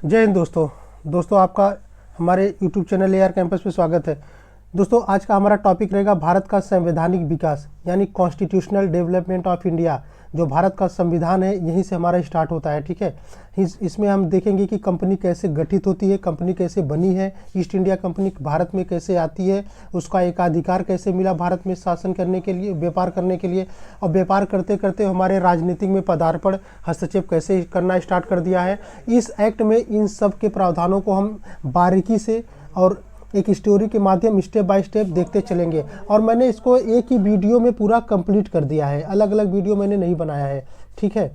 जय हिंद दोस्तों आपका हमारे YouTube चैनल AR कैंपस पे स्वागत है। दोस्तों आज का हमारा टॉपिक रहेगा भारत का संवैधानिक विकास यानी कॉन्स्टिट्यूशनल डेवलपमेंट ऑफ इंडिया। जो भारत का संविधान है यहीं से हमारा स्टार्ट होता है, ठीक है। इसमें हम देखेंगे कि कंपनी कैसे गठित होती है, कंपनी कैसे बनी है, ईस्ट इंडिया कंपनी भारत में कैसे आती है, उसका एकाधिकार कैसे मिला भारत में शासन करने के लिए, व्यापार करने के लिए, और व्यापार करते करते हमारे राजनीतिक में पदार्पण हस्तक्षेप कैसे करना स्टार्ट कर दिया है। इस एक्ट में इन सब के प्रावधानों को हम बारीकी से और एक स्टोरी के माध्यम स्टेप बाय स्टेप देखते चलेंगे। और मैंने इसको एक ही वीडियो में पूरा कंप्लीट कर दिया है, अलग अलग वीडियो मैंने नहीं बनाया है, ठीक है।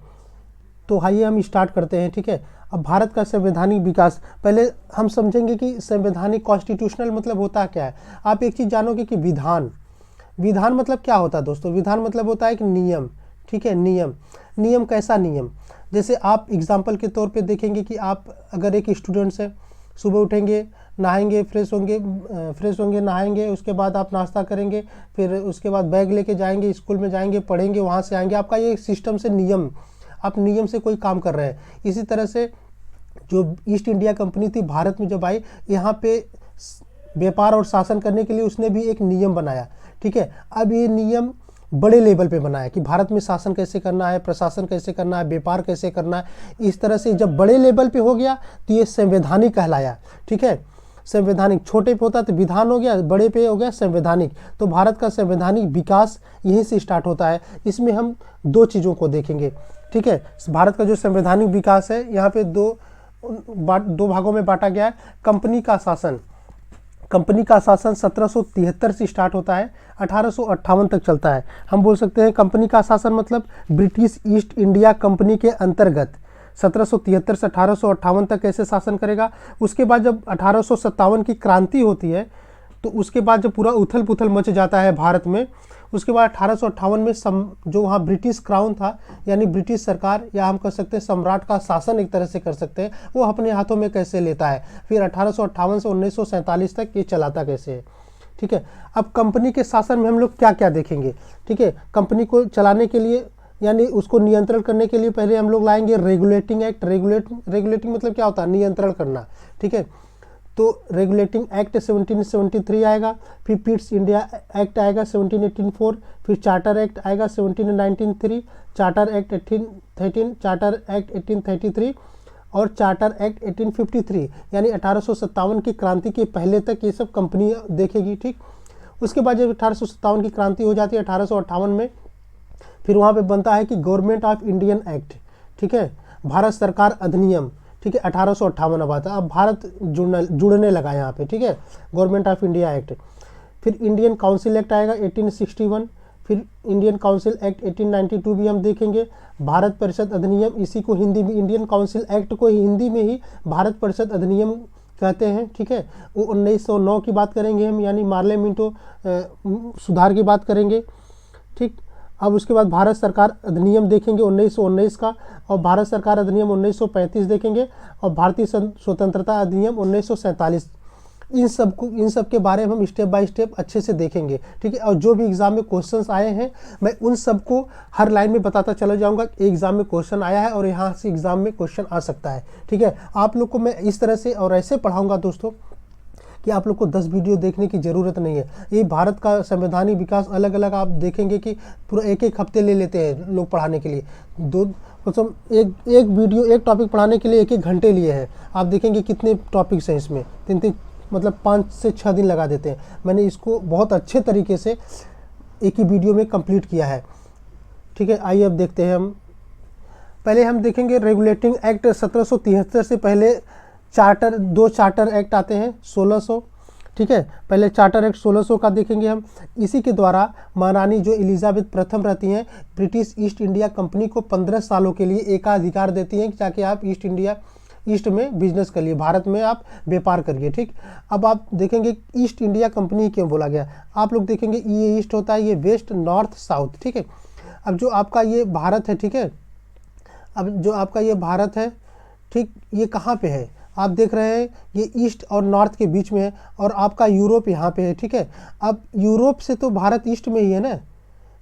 तो आइए हम स्टार्ट करते हैं, ठीक है। अब भारत का संवैधानिक विकास, पहले हम समझेंगे कि संवैधानिक कॉन्स्टिट्यूशनल मतलब होता क्या है। आप एक चीज़ जानोगे कि विधान मतलब क्या होता है दोस्तों। विधान मतलब होता है कि नियम, ठीक है। नियम कैसा नियम, जैसे आप एग्जाम्पल के तौर पे देखेंगे कि आप अगर एक स्टूडेंट से सुबह उठेंगे, नहाएंगे, फ्रेश होंगे नहाएंगे, उसके बाद आप नाश्ता करेंगे, फिर उसके बाद बैग लेके जाएंगे, स्कूल में जाएंगे, पढ़ेंगे, वहाँ से आएंगे। आपका ये सिस्टम से नियम, आप नियम से कोई काम कर रहे हैं। इसी तरह से जो ईस्ट इंडिया कंपनी थी भारत में जब आई, यहाँ पे व्यापार और शासन करने के लिए उसने भी एक नियम बनाया, ठीक है। अब ये नियम बड़े लेवल पे बनाया कि भारत में शासन कैसे करना है, प्रशासन कैसे करना है, व्यापार कैसे करना है। इस तरह से जब बड़े लेवल पे हो गया तो ये संवैधानिक कहलाया, ठीक है। संवैधानिक छोटे पे होता तो विधान हो गया, बड़े पे हो गया संवैधानिक। तो भारत का संवैधानिक विकास यहीं से स्टार्ट होता है। इसमें हम दो चीज़ों को देखेंगे, ठीक है। भारत का जो संवैधानिक विकास है यहाँ पे दो भागों में बांटा गया है। कंपनी का शासन 1773 से स्टार्ट होता है, 1858 तक चलता है। हम बोल सकते हैं कंपनी का शासन मतलब ब्रिटिश ईस्ट इंडिया कंपनी के अंतर्गत 1773 से 1858 तक कैसे शासन करेगा। उसके बाद जब 1857 की क्रांति होती है तो उसके बाद जब पूरा उथल पुथल मच जाता है भारत में, उसके बाद 1858 में जो वहाँ ब्रिटिश क्राउन था यानी ब्रिटिश सरकार, या हम कह सकते हैं सम्राट का शासन एक तरह से कर सकते हैं, वो अपने हाथों में कैसे लेता है। फिर 1858 से 1947 तक ये चलाता कैसे है, ठीक है। अब कंपनी के शासन में हम लोग क्या क्या देखेंगे, ठीक है। कंपनी को चलाने के लिए यानी उसको नियंत्रण करने के लिए पहले हम लोग लाएंगे रेगुलेटिंग एक्ट। रेगुलेटिंग मतलब क्या होता है, नियंत्रण करना, ठीक है। तो रेगुलेटिंग एक्ट 1773 आएगा, फिर पिट्स इंडिया एक्ट आएगा 1784, फिर चार्टर एक्ट आएगा 1793, चार्टर एक्ट 1813, चार्टर एक्ट 1833 और चार्टर एक्ट 1853। यानी 1857 की क्रांति के पहले तक ये सब कंपनी देखेगी, ठीक। उसके बाद जब 1857 की क्रांति हो जाती है 1858 में, फिर वहाँ पे बनता है कि गवर्नमेंट ऑफ इंडियन एक्ट, ठीक है, भारत सरकार अधिनियम, ठीक है। 1858 अब आता है, अब भारत जुड़ने लगा यहाँ पे, ठीक है, गवर्नमेंट ऑफ इंडिया एक्ट। फिर इंडियन काउंसिल एक्ट आएगा 1861, फिर इंडियन काउंसिल एक्ट 1892 भी हम देखेंगे। भारत परिषद अधिनियम, इसी को हिंदी में इंडियन काउंसिल एक्ट को हिंदी में ही भारत परिषद अधिनियम कहते हैं, ठीक है। वो 1909 की बात करेंगे हम, यानी मार्ले मिंटो सुधार की बात करेंगे, ठीक। अब उसके बाद भारत सरकार अधिनियम देखेंगे 1919 का, और भारत सरकार अधिनियम 1935 देखेंगे, और भारतीय स्वतंत्रता अधिनियम 1947। इन सब के बारे में हम स्टेप बाय स्टेप अच्छे से देखेंगे, ठीक है। और जो भी एग्जाम में क्वेश्चंस आए हैं मैं उन सबको हर लाइन में बताता चला जाऊंगा। एग्जाम में क्वेश्चन आया है और यहाँ से एग्जाम में क्वेश्चन आ सकता है, ठीक है। आप लोग को मैं इस तरह से और ऐसे पढ़ाऊँगा दोस्तों कि आप लोग को 10 वीडियो देखने की ज़रूरत नहीं है। ये भारत का संवैधानिक विकास अलग अलग आप देखेंगे कि पूरा एक हफ्ते ले लेते हैं लोग पढ़ाने के लिए। मतलब एक वीडियो, एक टॉपिक पढ़ाने के लिए 1 घंटे लिए हैं। आप देखेंगे कितने टॉपिक्स हैं इसमें, 3 मतलब 5 से 6 दिन लगा देते हैं। मैंने इसको बहुत अच्छे तरीके से एक ही वीडियो में कंप्लीट किया है, ठीक है। आइए अब देखते हैं। हम पहले हम देखेंगे रेगुलेटिंग एक्ट 1773 से पहले दो चार्टर एक्ट आते हैं 1600, ठीक है। पहले चार्टर एक्ट 1600 का देखेंगे हम। इसी के द्वारा महारानी जो एलिजाबेथ प्रथम रहती हैं, ब्रिटिश ईस्ट इंडिया कंपनी को 15 सालों के लिए एकाधिकार देती हैं ताकि आप ईस्ट में बिजनेस करिए, भारत में आप व्यापार करिए, ठीक। अब आप देखेंगे ईस्ट इंडिया कंपनी क्यों बोला गया। आप लोग देखेंगे ये ईस्ट होता है, ये वेस्ट, नॉर्थ, साउथ, ठीक है। अब जो आपका ये भारत है, ठीक है, अब जो आपका ये भारत है, ठीक, ये कहाँ पे है आप देख रहे हैं, ये ईस्ट और नॉर्थ के बीच में है, और आपका यूरोप यहाँ पे है, ठीक है। अब यूरोप से तो भारत ईस्ट में ही है ना,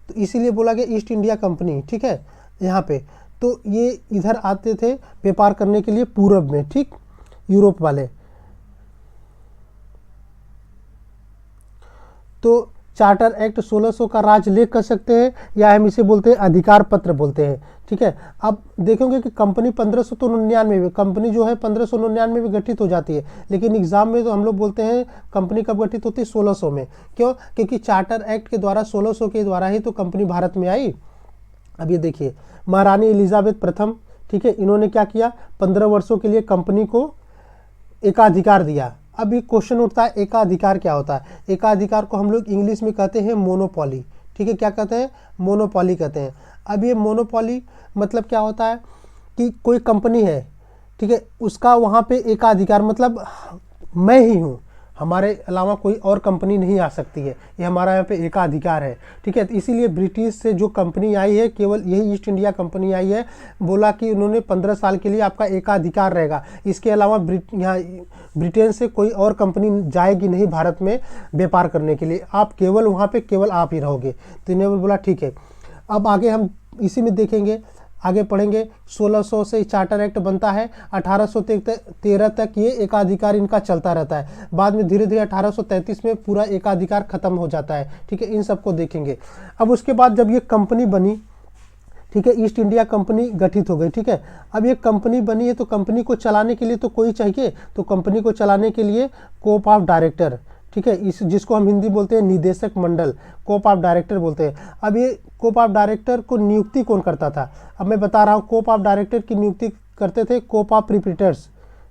तो इसीलिए बोला गया ईस्ट इंडिया कंपनी, ठीक है। यहाँ पे तो ये इधर आते थे व्यापार करने के लिए पूरब में, ठीक। यूरोप वाले। तो चार्टर एक्ट 1600 का राजलेख कर सकते हैं, या हम इसे बोलते हैं अधिकार पत्र बोलते हैं। ठीक है, अब देखेंगे कि कंपनी 1599 में, कंपनी जो है 1599 में गठित हो जाती है, लेकिन एग्जाम में तो हम लोग बोलते हैं कंपनी कब गठित होती है, 1600 में। क्यों? क्योंकि चार्टर एक्ट के द्वारा 1600 के द्वारा ही तो कंपनी भारत में आई। अब ये देखिए, महारानी एलिजाबेथ प्रथम, ठीक है, इन्होंने क्या किया, 15 वर्षों के लिए कंपनी को एकाधिकार दिया। अब ये क्वेश्चन उठता है, एकाधिकार क्या होता है? एकाधिकार को हम लोग इंग्लिश में कहते हैं मोनोपॉली। ठीक है, क्या कहते हैं? मोनोपॉली कहते हैं। अब ये मोनोपॉली मतलब क्या होता है कि कोई कंपनी है, ठीक है, उसका वहाँ पे एकाधिकार, मतलब मैं ही हूँ, हमारे अलावा कोई और कंपनी नहीं आ सकती है, ये हमारा यहाँ पे एकाधिकार है। ठीक है, तो इसीलिए ब्रिटिश से जो कंपनी आई है, केवल यही ईस्ट इंडिया कंपनी आई है, बोला कि उन्होंने 15 साल के लिए आपका एकाधिकार रहेगा, इसके अलावा यहाँ ब्रिटेन से कोई और कंपनी जाएगी नहीं भारत में व्यापार करने के लिए, आप केवल वहाँ पे केवल आप ही रहोगे। तो इन्होंने बोला ठीक है। अब आगे हम इसी में देखेंगे, आगे पढ़ेंगे। 1600 से चार्टर एक्ट बनता है, 1813 तक ये एकाधिकार इनका चलता रहता है। बाद में धीरे धीरे 1833 में पूरा एकाधिकार खत्म हो जाता है। ठीक है, इन सबको देखेंगे। अब उसके बाद जब ये कंपनी बनी, ठीक है, ईस्ट इंडिया कंपनी गठित हो गई। ठीक है, अब ये कंपनी बनी है तो कंपनी को चलाने के लिए तो कोई चाहिए, तो कंपनी को चलाने के लिए कोप ऑफ डायरेक्टर, ठीक है, इस जिसको हम हिंदी बोलते हैं निदेशक मंडल, कोप ऑफ डायरेक्टर बोलते हैं। अब ये कोप ऑफ डायरेक्टर को नियुक्ति कौन करता था? अब मैं बता रहा हूँ, कोप ऑफ डायरेक्टर की नियुक्ति करते थे कोप ऑफ प्रीपिटर्स,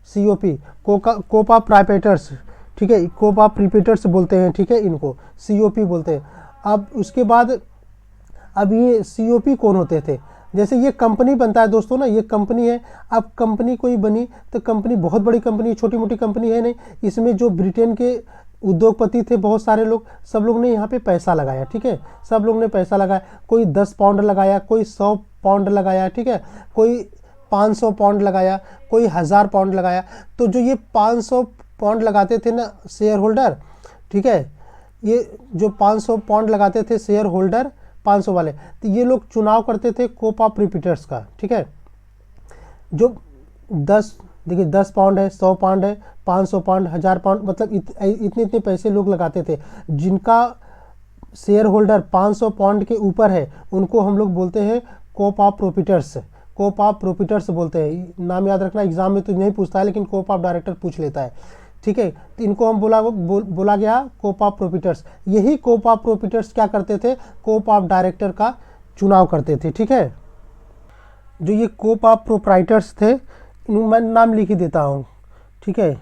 COP, कोप ऑफ प्राइपेटर्स। ठीक है, कोप ऑफ प्रीपिटर्स बोलते हैं, ठीक है, इनको COP बोलते हैं। अब उसके बाद अब ये COP कौन होते थे? जैसे ये कंपनी बनता है दोस्तों ना, ये कंपनी है, अब कंपनी कोई बनी तो कंपनी बहुत बड़ी कंपनी, छोटी मोटी कंपनी है नहीं। इसमें जो ब्रिटेन के उद्योगपति थे बहुत सारे लोग, सब लोग ने यहाँ पे पैसा लगाया। ठीक है, सब लोग ने पैसा लगाया, कोई 10 पाउंड लगाया, कोई 100 पाउंड लगाया, ठीक है, कोई 500 पाउंड लगाया, कोई 1000 पाउंड लगाया। तो जो ये 500 पाउंड लगाते थे ना शेयर होल्डर, ठीक है, ये जो 500 पाउंड लगाते थे शेयर होल्डर 500 वाले, तो ये लोग चुनाव करते थे कोप ऑफ प्रीपिटर्स का। ठीक है, जो 10, देखिए 10 पाउंड है, 100 पाउंड है, 500 पाउंड, 1000 पाउंड, मतलब इतने इतने पैसे लोग लगाते थे। जिनका शेयर होल्डर 500 पाउंड के ऊपर है उनको हम लोग बोलते हैं कोप ऑफ प्रोपिटर्स, कोप ऑफ प्रोपिटर्स बोलते हैं। नाम याद रखना, एग्जाम में तो नहीं पूछता है लेकिन कोप ऑफ डायरेक्टर पूछ लेता है। ठीक है, तो इनको हम बोला गया कोप ऑफ प्रोपिटर्स। यही कोप ऑफ प्रोपिटर्स क्या करते थे? कोप ऑफ डायरेक्टर का चुनाव करते थे। ठीक है, जो ये कोप ऑफ प्रोप्राइटर्स थे, मैं नाम लिख ही देता हूँ। ठीक है,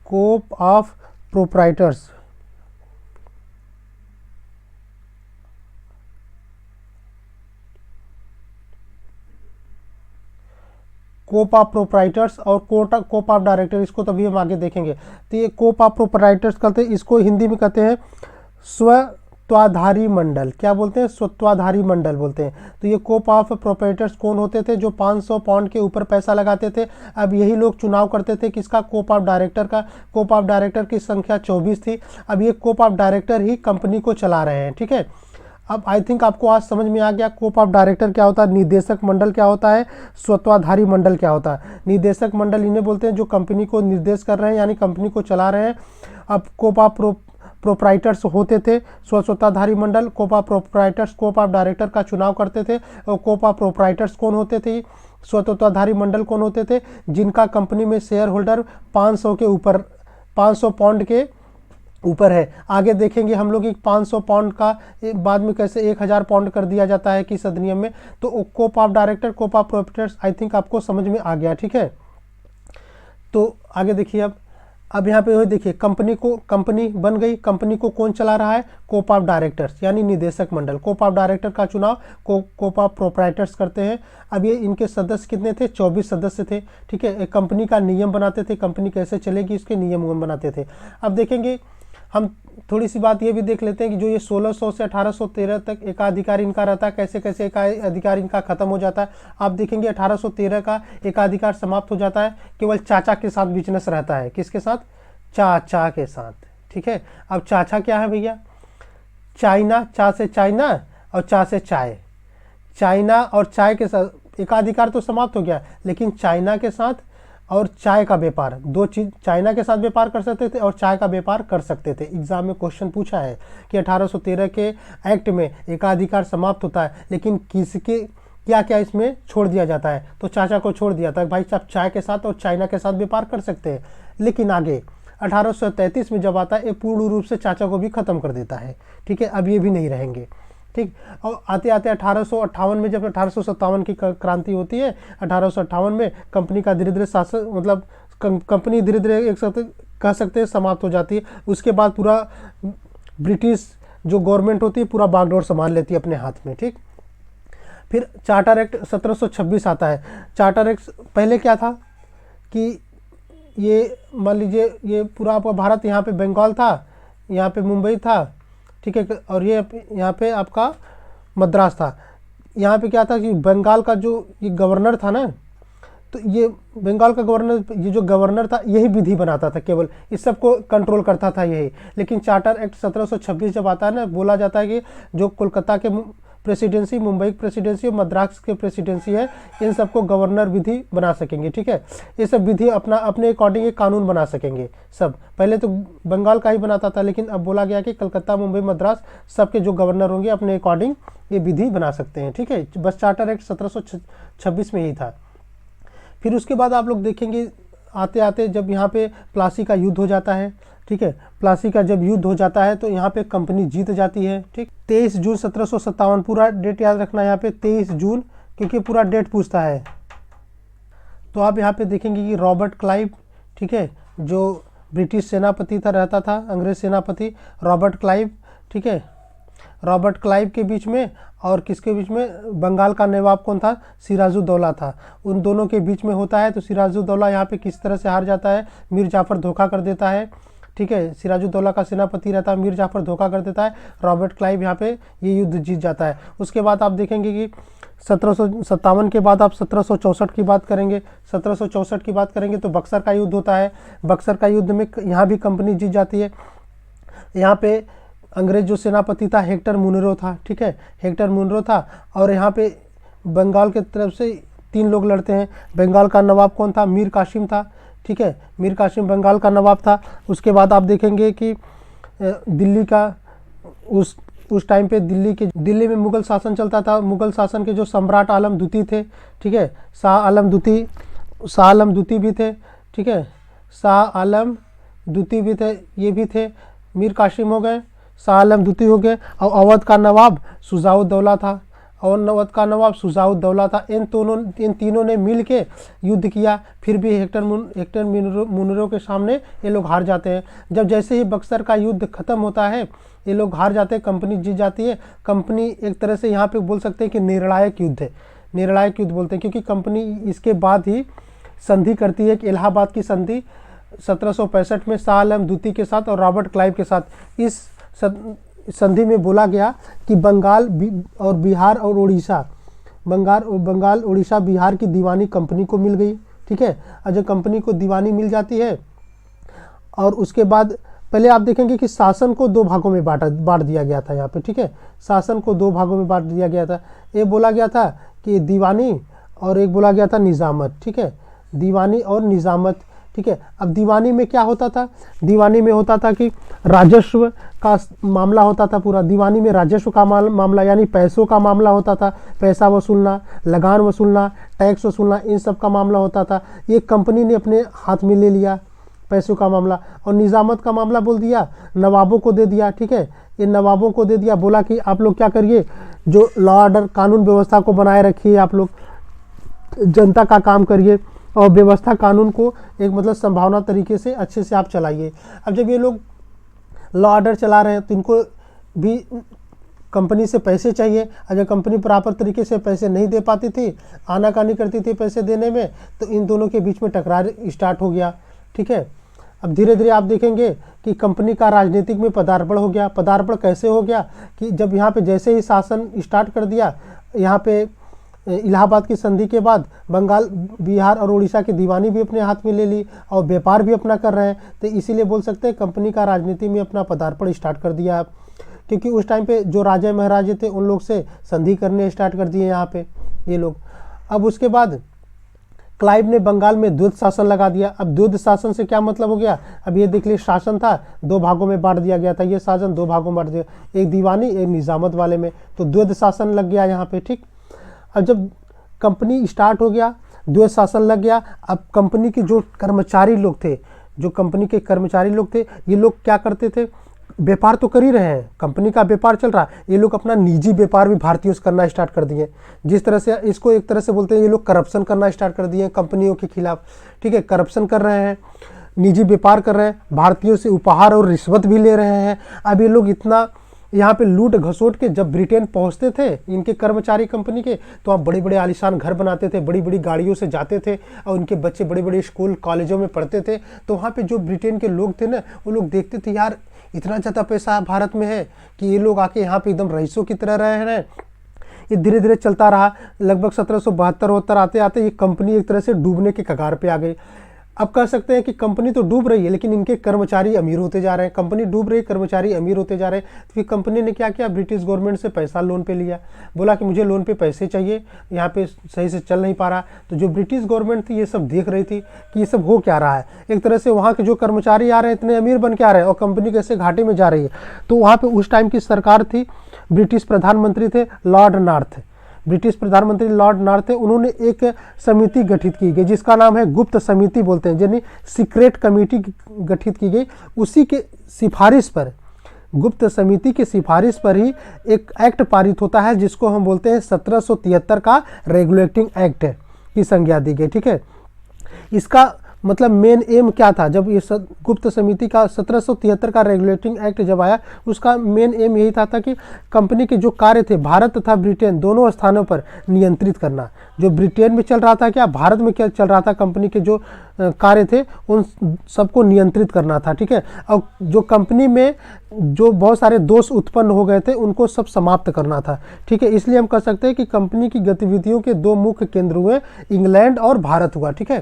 कोप of proprietors, cope of proprietors और कोप ऑफ डायरेक्टर, इसको तभी हम आगे देखेंगे। तो ये कोप ऑफ प्रोप्राइटर्स कहते हैं, इसको हिंदी में कहते हैं स्वत्वाधारी मंडल। क्या बोलते हैं? स्वत्वाधारी मंडल बोलते हैं। तो ये कोप ऑफ प्रोप्राइटर्स कौन होते थे? जो 500 पाउंड के ऊपर पैसा लगाते थे। अब यही लोग चुनाव करते थे किसका? कोप ऑफ डायरेक्टर का। कोप ऑफ डायरेक्टर की संख्या 24 थी। अब ये कोप ऑफ डायरेक्टर ही कंपनी को चला रहे हैं। ठीक है, अब आई थिंक आपको आज समझ में आ गया कोप ऑफ डायरेक्टर क्या होता है, निदेशक मंडल क्या होता है, स्वत्वाधारी मंडल क्या होता है। निदेशक मंडल इन्हें बोलते हैं जो कंपनी को निर्देश कर रहे हैं, यानी कंपनी को चला रहे हैं। अब कोप ऑफ प्रोप्राइटर्स होते थे स्वत्वाधारी मंडल। कोप of proprietors cope of director का चुनाव करते थे। और कोप ऑफ प्रोप्राइटर्स कौन होते थे? स्वत्वाधारी मंडल कौन होते थे? जिनका कंपनी में शेयर होल्डर 500 के ऊपर, 500 पाउंड के ऊपर है। आगे देखेंगे हम लोग कि 500 पाउंड का बाद में कैसे 1000 पाउंड कर दिया जाता है किस अधिनियम में। तो कोप ऑफ डायरेक्टर, कोप ऑफ प्रोप्राइटर्स आई थिंक आपको समझ में आ गया। ठीक है, तो आगे देखिए। अब यहाँ पे वही देखिए, कंपनी बन गई। कंपनी को कौन चला रहा है? कोप ऑफ डायरेक्टर्स यानी निदेशक मंडल। कोप ऑफ डायरेक्टर का चुनाव कोप ऑफ प्रोप्राइटर्स करते हैं। अब ये इनके सदस्य कितने थे? 24 सदस्य थे। ठीक है, एक कंपनी का नियम बनाते थे, कंपनी कैसे चलेगी इसके नियम बनाते थे। अब देखेंगे हम थोड़ी सी बात ये भी देख लेते हैं कि जो ये 1600 से 1813 तक एकाधिकार इनका रहता है, कैसे कैसे एकाधिकार इनका खत्म हो जाता है। आप देखेंगे 1813 का एकाधिकार समाप्त हो जाता है, केवल चाचा के साथ बिजनेस रहता है। किसके साथ? चाचा के साथ। ठीक है, अब चाचा क्या है भैया? चाइना, चा से चाइना और चा से चाय। चाइना और चाय के साथ एकाधिकार तो समाप्त हो गया, लेकिन चाइना के साथ और चाय का व्यापार, दो चीज़, चाइना के साथ व्यापार कर सकते थे और चाय का व्यापार कर सकते थे। एग्जाम में क्वेश्चन पूछा है कि 1813 के एक्ट में एकाधिकार समाप्त होता है, लेकिन किसके क्या क्या इसमें छोड़ दिया जाता है, तो चाचा को छोड़ दिया था भाई साहब चाय के साथ और चाइना के साथ व्यापार कर सकते हैं। लेकिन आगे 1833 में जब आता है ये पूर्ण रूप से चाचा को भी ख़त्म कर देता है, ठीक है, अब ये भी नहीं रहेंगे, ठीक। और आते आते 1858 में जब 1857 की क्रांति होती है, 1858 में कंपनी का धीरे धीरे शासन, मतलब कंपनी धीरे धीरे एक साथ कह सकते हैं समाप्त हो जाती है। उसके बाद पूरा ब्रिटिश जो गवर्नमेंट होती है पूरा बागडोर संभाल लेती है अपने हाथ में, ठीक। फिर चार्टर एक्ट 1726 आता है। चार्टर एक्ट पहले क्या था कि ये मान लीजिए ये पूरा आपका भारत, यहाँ पे बंगाल था, यहाँ पे मुंबई था, ठीक है, और ये यहाँ पे आपका मद्रास था। यहाँ पे क्या था कि बंगाल का जो ये गवर्नर था ना, तो ये बंगाल का गवर्नर, ये जो गवर्नर था यही विधि बनाता था, केवल इस सब को कंट्रोल करता था यही। लेकिन चार्टर एक्ट 1726 जब आता है ना, बोला जाता है कि जो कोलकाता के प्रेसिडेंसी, मुंबई प्रेसिडेंसी और मद्रास के प्रेसिडेंसी है, इन सबको गवर्नर विधि बना सकेंगे, ठीक है। ये सब विधि अपने अकॉर्डिंग एक कानून बना सकेंगे सब। पहले तो बंगाल का ही बनाता था, लेकिन अब बोला गया कि कलकत्ता, मुंबई, मद्रास सबके जो गवर्नर होंगे अपने अकॉर्डिंग ये विधि बना सकते हैं, ठीक है। बस चार्टर एक्ट 1726 में ही था। फिर उसके बाद आप लोग देखेंगे आते आते जब यहाँ पे प्लासी का युद्ध हो जाता है, ठीक है, प्लासी का जब युद्ध हो जाता है तो यहाँ पे कंपनी जीत जाती है, ठीक। 23 जून 1757, पूरा डेट याद रखना यहाँ पे 23 जून, क्योंकि पूरा डेट पूछता है। तो आप यहाँ पे देखेंगे कि रॉबर्ट क्लाइव, ठीक है, जो ब्रिटिश सेनापति था, रहता था, अंग्रेज सेनापति रॉबर्ट क्लाइव, ठीक है, रॉबर्ट क्लाइव के बीच में और किसके बीच में, बंगाल का नवाब कौन था, सिराजुद्दौला था, उन दोनों के बीच में होता है। तो सिराजुद्दौला यहाँ पे किस तरह से हार जाता है, मीर जाफ़र धोखा कर देता है, ठीक है, सिराजुद्दौला का सेनापति रहता है, मीर जाफ़र धोखा कर देता है, रॉबर्ट क्लाइव यहाँ पे ये युद्ध जीत जाता है। उसके बाद आप देखेंगे कि 1757 के बाद आप 1764 की बात करेंगे, 1764 की बात करेंगे तो बक्सर का युद्ध होता है। बक्सर का युद्ध में यहाँ भी कंपनी जीत जाती है। यहाँ पे अंग्रेज जो सेनापति था हेक्टर मुनरो था, ठीक है, हेक्टर मुनरो था। और यहाँ पे बंगाल के तरफ से 3 लोग लड़ते हैं। बंगाल का नवाब कौन था, मीर कासिम था, ठीक है, मीर कासिम बंगाल का नवाब था। उसके बाद आप देखेंगे कि दिल्ली का उस टाइम पे दिल्ली में मुग़ल शासन चलता था। मुग़ल शासन के जो सम्राट आलम द्वितीय थे, ठीक है, शाह आलम द्वितीय भी थे, ठीक है, शाह आलम द्वितीय भी थे, ये भी थे, मीर कासिम हो गए, शाह आलम द्वितीय हो गए, और अवध का नवाब शुजाउद्दौला था, और अवध का नवाब शुजाउद्दौला था। इन तीनों ने मिल के युद्ध किया। फिर भी हेक्टर मुनरो के सामने ये लोग हार जाते हैं। जब जैसे ही बक्सर का युद्ध खत्म होता है ये लोग हार जाते हैं, कंपनी जीत जाती है। कंपनी एक तरह से यहाँ पे बोल सकते हैं कि निर्णायक युद्ध है, निर्णायक युद्ध बोलते हैं, क्योंकि कंपनी इसके बाद ही संधि करती है कि इलाहाबाद की संधि 1765 में शाह आलम द्वितीय के साथ और रॉबर्ट क्लाइव के साथ। इस संधि में बोला गया कि बंगाल और बिहार और उड़ीसा, बंगाल उड़ीसा बिहार की दीवानी कंपनी को मिल गई, ठीक है। और जब कंपनी को दीवानी मिल जाती है और उसके बाद पहले आप देखेंगे कि शासन को 2 भागों में बांट दिया गया था यहाँ पे, ठीक है, शासन को 2 भागों में बांट दिया गया था। एक बोला गया था कि दीवानी और एक बोला गया था निज़ामत, ठीक है, दीवानी और निज़ामत, ठीक है। अब दीवानी में क्या होता था, दीवानी में होता था कि राजस्व का मामला होता था पूरा। दीवानी में राजस्व का मामला यानी पैसों का मामला होता था, पैसा वसूलना, लगान वसूलना, टैक्स वसूलना, इन सब का मामला होता था। ये कंपनी ने अपने हाथ में ले लिया पैसों का मामला। और निज़ामत का मामला बोल दिया, नवाबों को दे दिया, ठीक है, ये नवाबों को दे दिया। बोला कि आप लोग क्या करिए, जो लॉ ऑर्डर कानून व्यवस्था को बनाए रखिए, आप लोग जनता का काम करिए और व्यवस्था कानून को एक मतलब संभावना तरीके से अच्छे से आप चलाइए। अब जब ये लोग लॉ ऑर्डर चला रहे हैं तो इनको भी कंपनी से पैसे चाहिए। अगर कंपनी प्रॉपर तरीके से पैसे नहीं दे पाती थी, आनाकानी करती थी पैसे देने में, तो इन दोनों के बीच में टकरार स्टार्ट हो गया, ठीक है। अब धीरे धीरे आप देखेंगे कि कंपनी का राजनीतिक में पदार्पण हो गया। पदार्पण कैसे हो गया कि जब यहाँ पे जैसे ही शासन स्टार्ट कर दिया, यहाँ पे इलाहाबाद की संधि के बाद बंगाल, बिहार और उड़ीसा की दीवानी भी अपने हाथ में ले ली और व्यापार भी अपना कर रहे हैं। तो इसीलिए बोल सकते हैं कंपनी का राजनीति में अपना पदार्पण स्टार्ट कर दिया, क्योंकि उस टाइम पे जो राजा महाराजे थे उन लोग से संधि करने स्टार्ट कर दिए यहाँ पे ये लोग। अब उसके बाद क्लाइव ने बंगाल में द्वैध शासन लगा दिया। अब द्वैध शासन से क्या मतलब हो गया, अब ये देख लीजिए शासन था, दो भागों में बांट दिया गया था, ये शासन दो भागों में बांट दिया, एक दीवानी एक निजामत वाले में, तो द्वैध शासन लग गया यहाँ पे। ठीक, अब जब कंपनी स्टार्ट हो गया, द्वैध शासन लग गया। अब कंपनी के जो कर्मचारी लोग थे, जो कंपनी के कर्मचारी लोग थे, ये लोग क्या करते थे, व्यापार तो कर ही रहे हैं, कंपनी का व्यापार चल रहा है, ये लोग अपना निजी व्यापार भी भारतीयों से करना स्टार्ट कर दिए। जिस तरह से इसको एक तरह से बोलते हैं, ये लोग करप्शन करना स्टार्ट कर दिए कंपनियों के खिलाफ। ठीक है, करप्शन कर रहे हैं, निजी व्यापार कर रहे हैं, भारतीयों से उपहार और रिश्वत भी ले रहे हैं। अब ये लोग इतना यहाँ पे लूट घसोट के जब ब्रिटेन पहुँचते थे इनके कर्मचारी कंपनी के, तो आप बड़े बड़े आलीशान घर बनाते थे, बड़ी बड़ी गाड़ियों से जाते थे और उनके बच्चे बड़े बड़े स्कूल कॉलेजों में पढ़ते थे। तो वहाँ पे जो ब्रिटेन के लोग थे ना, वो लोग देखते थे यार इतना ज़्यादा पैसा भारत में है कि ये लोग आके यहाँ पे एकदम रईसों की तरह रहे हैं। ये धीरे धीरे चलता रहा, लगभग 1772 आते आते ये कंपनी एक तरह से डूबने के कगार पे आ गई। अब कह सकते हैं कि कंपनी तो डूब रही है लेकिन इनके कर्मचारी अमीर होते जा रहे हैं, कंपनी डूब रही है, कर्मचारी अमीर होते जा रहे हैं। तो फिर कंपनी ने क्या किया, ब्रिटिश गवर्नमेंट से पैसा लोन पे लिया, बोला कि मुझे लोन पे पैसे चाहिए, यहाँ पे सही से चल नहीं पा रहा। तो जो ब्रिटिश गवर्नमेंट थी ये सब देख रही थी कि ये सब हो क्या रहा है, एक तरह से वहाँ के जो कर्मचारी आ रहे हैं इतने अमीर बन के आ रहे हैं और कंपनी कैसे घाटे में जा रही है। तो वहाँ पर उस टाइम की सरकार थी, ब्रिटिश प्रधानमंत्री थे लॉर्ड नॉर्थ, ब्रिटिश प्रधानमंत्री लॉर्ड नॉर्थ थे। उन्होंने एक समिति गठित की गई जिसका नाम है गुप्त समिति बोलते हैं, यानी सीक्रेट कमेटी गठित की गई। उसी के सिफारिश पर, गुप्त समिति की सिफारिश पर ही एक एक्ट पारित होता है जिसको हम बोलते हैं 1773 का रेगुलेटिंग एक्ट की संज्ञा दी गई। ठीक है, इसका मतलब मेन एम क्या था, जब ये गुप्त समिति का 1773 का रेगुलेटिंग एक्ट जब आया, उसका मेन एम यही था कि कंपनी के जो कार्य थे भारत तथा ब्रिटेन दोनों स्थानों पर नियंत्रित करना। जो ब्रिटेन में चल रहा था क्या, भारत में क्या चल रहा था, कंपनी के जो कार्य थे उन सबको नियंत्रित करना था। ठीक है, और जो कंपनी में जो बहुत सारे दोष उत्पन्न हो गए थे उनको सब समाप्त करना था। ठीक है, इसलिए हम कह सकते हैं कि कंपनी की गतिविधियों के दो मुख्य केंद्र हुए, इंग्लैंड और भारत हुआ। ठीक है,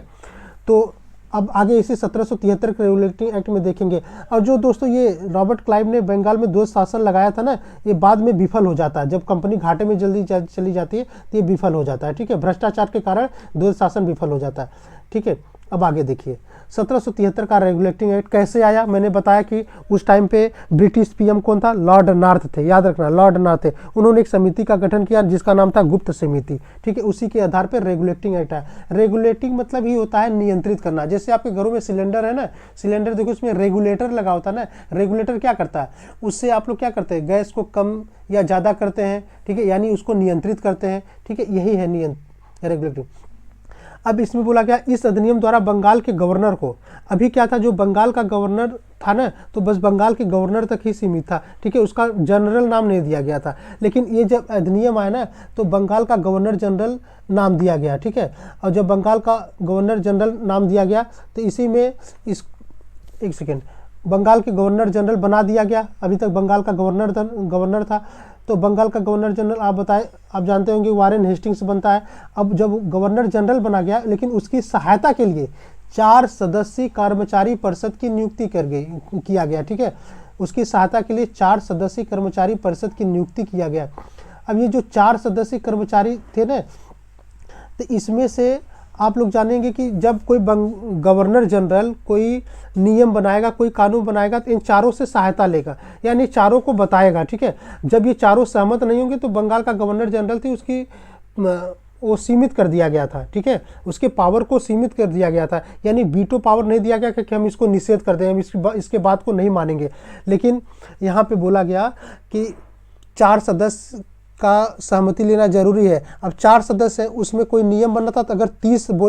तो अब आगे इसे 1773 के रेगुलेटिंग एक्ट में देखेंगे। और जो दोस्तों ये रॉबर्ट क्लाइव ने बंगाल में द्वैध शासन लगाया था ना, ये बाद में विफल हो जाता है, जब कंपनी घाटे में जल्दी चली जाती है तो ये विफल हो जाता है। ठीक है, भ्रष्टाचार के कारण द्वैध शासन विफल हो जाता है। ठीक है, अब आगे देखिए 1773 का रेगुलेटिंग एक्ट कैसे आया। मैंने बताया कि उस टाइम पे ब्रिटिश पीएम कौन था, लॉर्ड नॉर्थ थे, याद रखना लॉर्ड नॉर्थ थे। उन्होंने एक समिति का गठन किया जिसका नाम था गुप्त समिति। ठीक है, उसी के आधार पर रेगुलेटिंग एक्ट है। रेगुलेटिंग मतलब ही होता है नियंत्रित करना। जैसे आपके घरों में सिलेंडर है ना, सिलेंडर देखो उसमें रेगुलेटर लगा होता है ना, रेगुलेटर क्या करता है, उससे आप लोग क्या करते हैं, गैस को कम या ज़्यादा करते हैं। ठीक है, यानी उसको नियंत्रित करते हैं। ठीक है, यही है रेगुलेटिंग। अब इसमें बोला गया इस अधिनियम द्वारा बंगाल के गवर्नर को, अभी क्या था, जो बंगाल का गवर्नर था ना, तो बस बंगाल के गवर्नर तक ही सीमित था। ठीक है, उसका जनरल नाम नहीं दिया गया था। लेकिन ये जब अधिनियम आया ना, तो बंगाल का गवर्नर जनरल नाम दिया गया। ठीक है, और जब बंगाल का गवर्नर जनरल नाम दिया गया तो इसी में एक सेकेंड, बंगाल के गवर्नर जनरल बना दिया गया। अभी तक बंगाल का गवर्नर था, तो बंगाल का गवर्नर जनरल आप जानते होंगे वारेन हेस्टिंग्स बनता है। अब जब गवर्नर जनरल बना गया, लेकिन उसकी सहायता के लिए 4 सदस्यीय कर्मचारी परिषद की नियुक्ति किया गया। ठीक है, उसकी सहायता के लिए 4 सदस्यीय कर्मचारी परिषद की नियुक्ति किया गया। अब ये जो 4 सदस्यीय कर्मचारी थे ना, तो इसमें से आप लोग जानेंगे कि जब कोई गवर्नर जनरल कोई नियम बनाएगा, कोई कानून बनाएगा, तो इन चारों से सहायता लेगा, यानी चारों को बताएगा। ठीक है, जब ये चारों सहमत नहीं होंगे तो बंगाल का गवर्नर जनरल थी उसकी वो सीमित कर दिया गया था। ठीक है, उसके पावर को सीमित कर दिया गया था, यानी वीटो पावर नहीं दिया गया कि हम इसको निषेध कर दें, हम इसके बात को नहीं मानेंगे। लेकिन यहाँ पे बोला गया कि 4 सदस्य का सहमति लेना जरूरी है। अब 4 सदस्य है, उसमें कोई नियम बनना था, तो अगर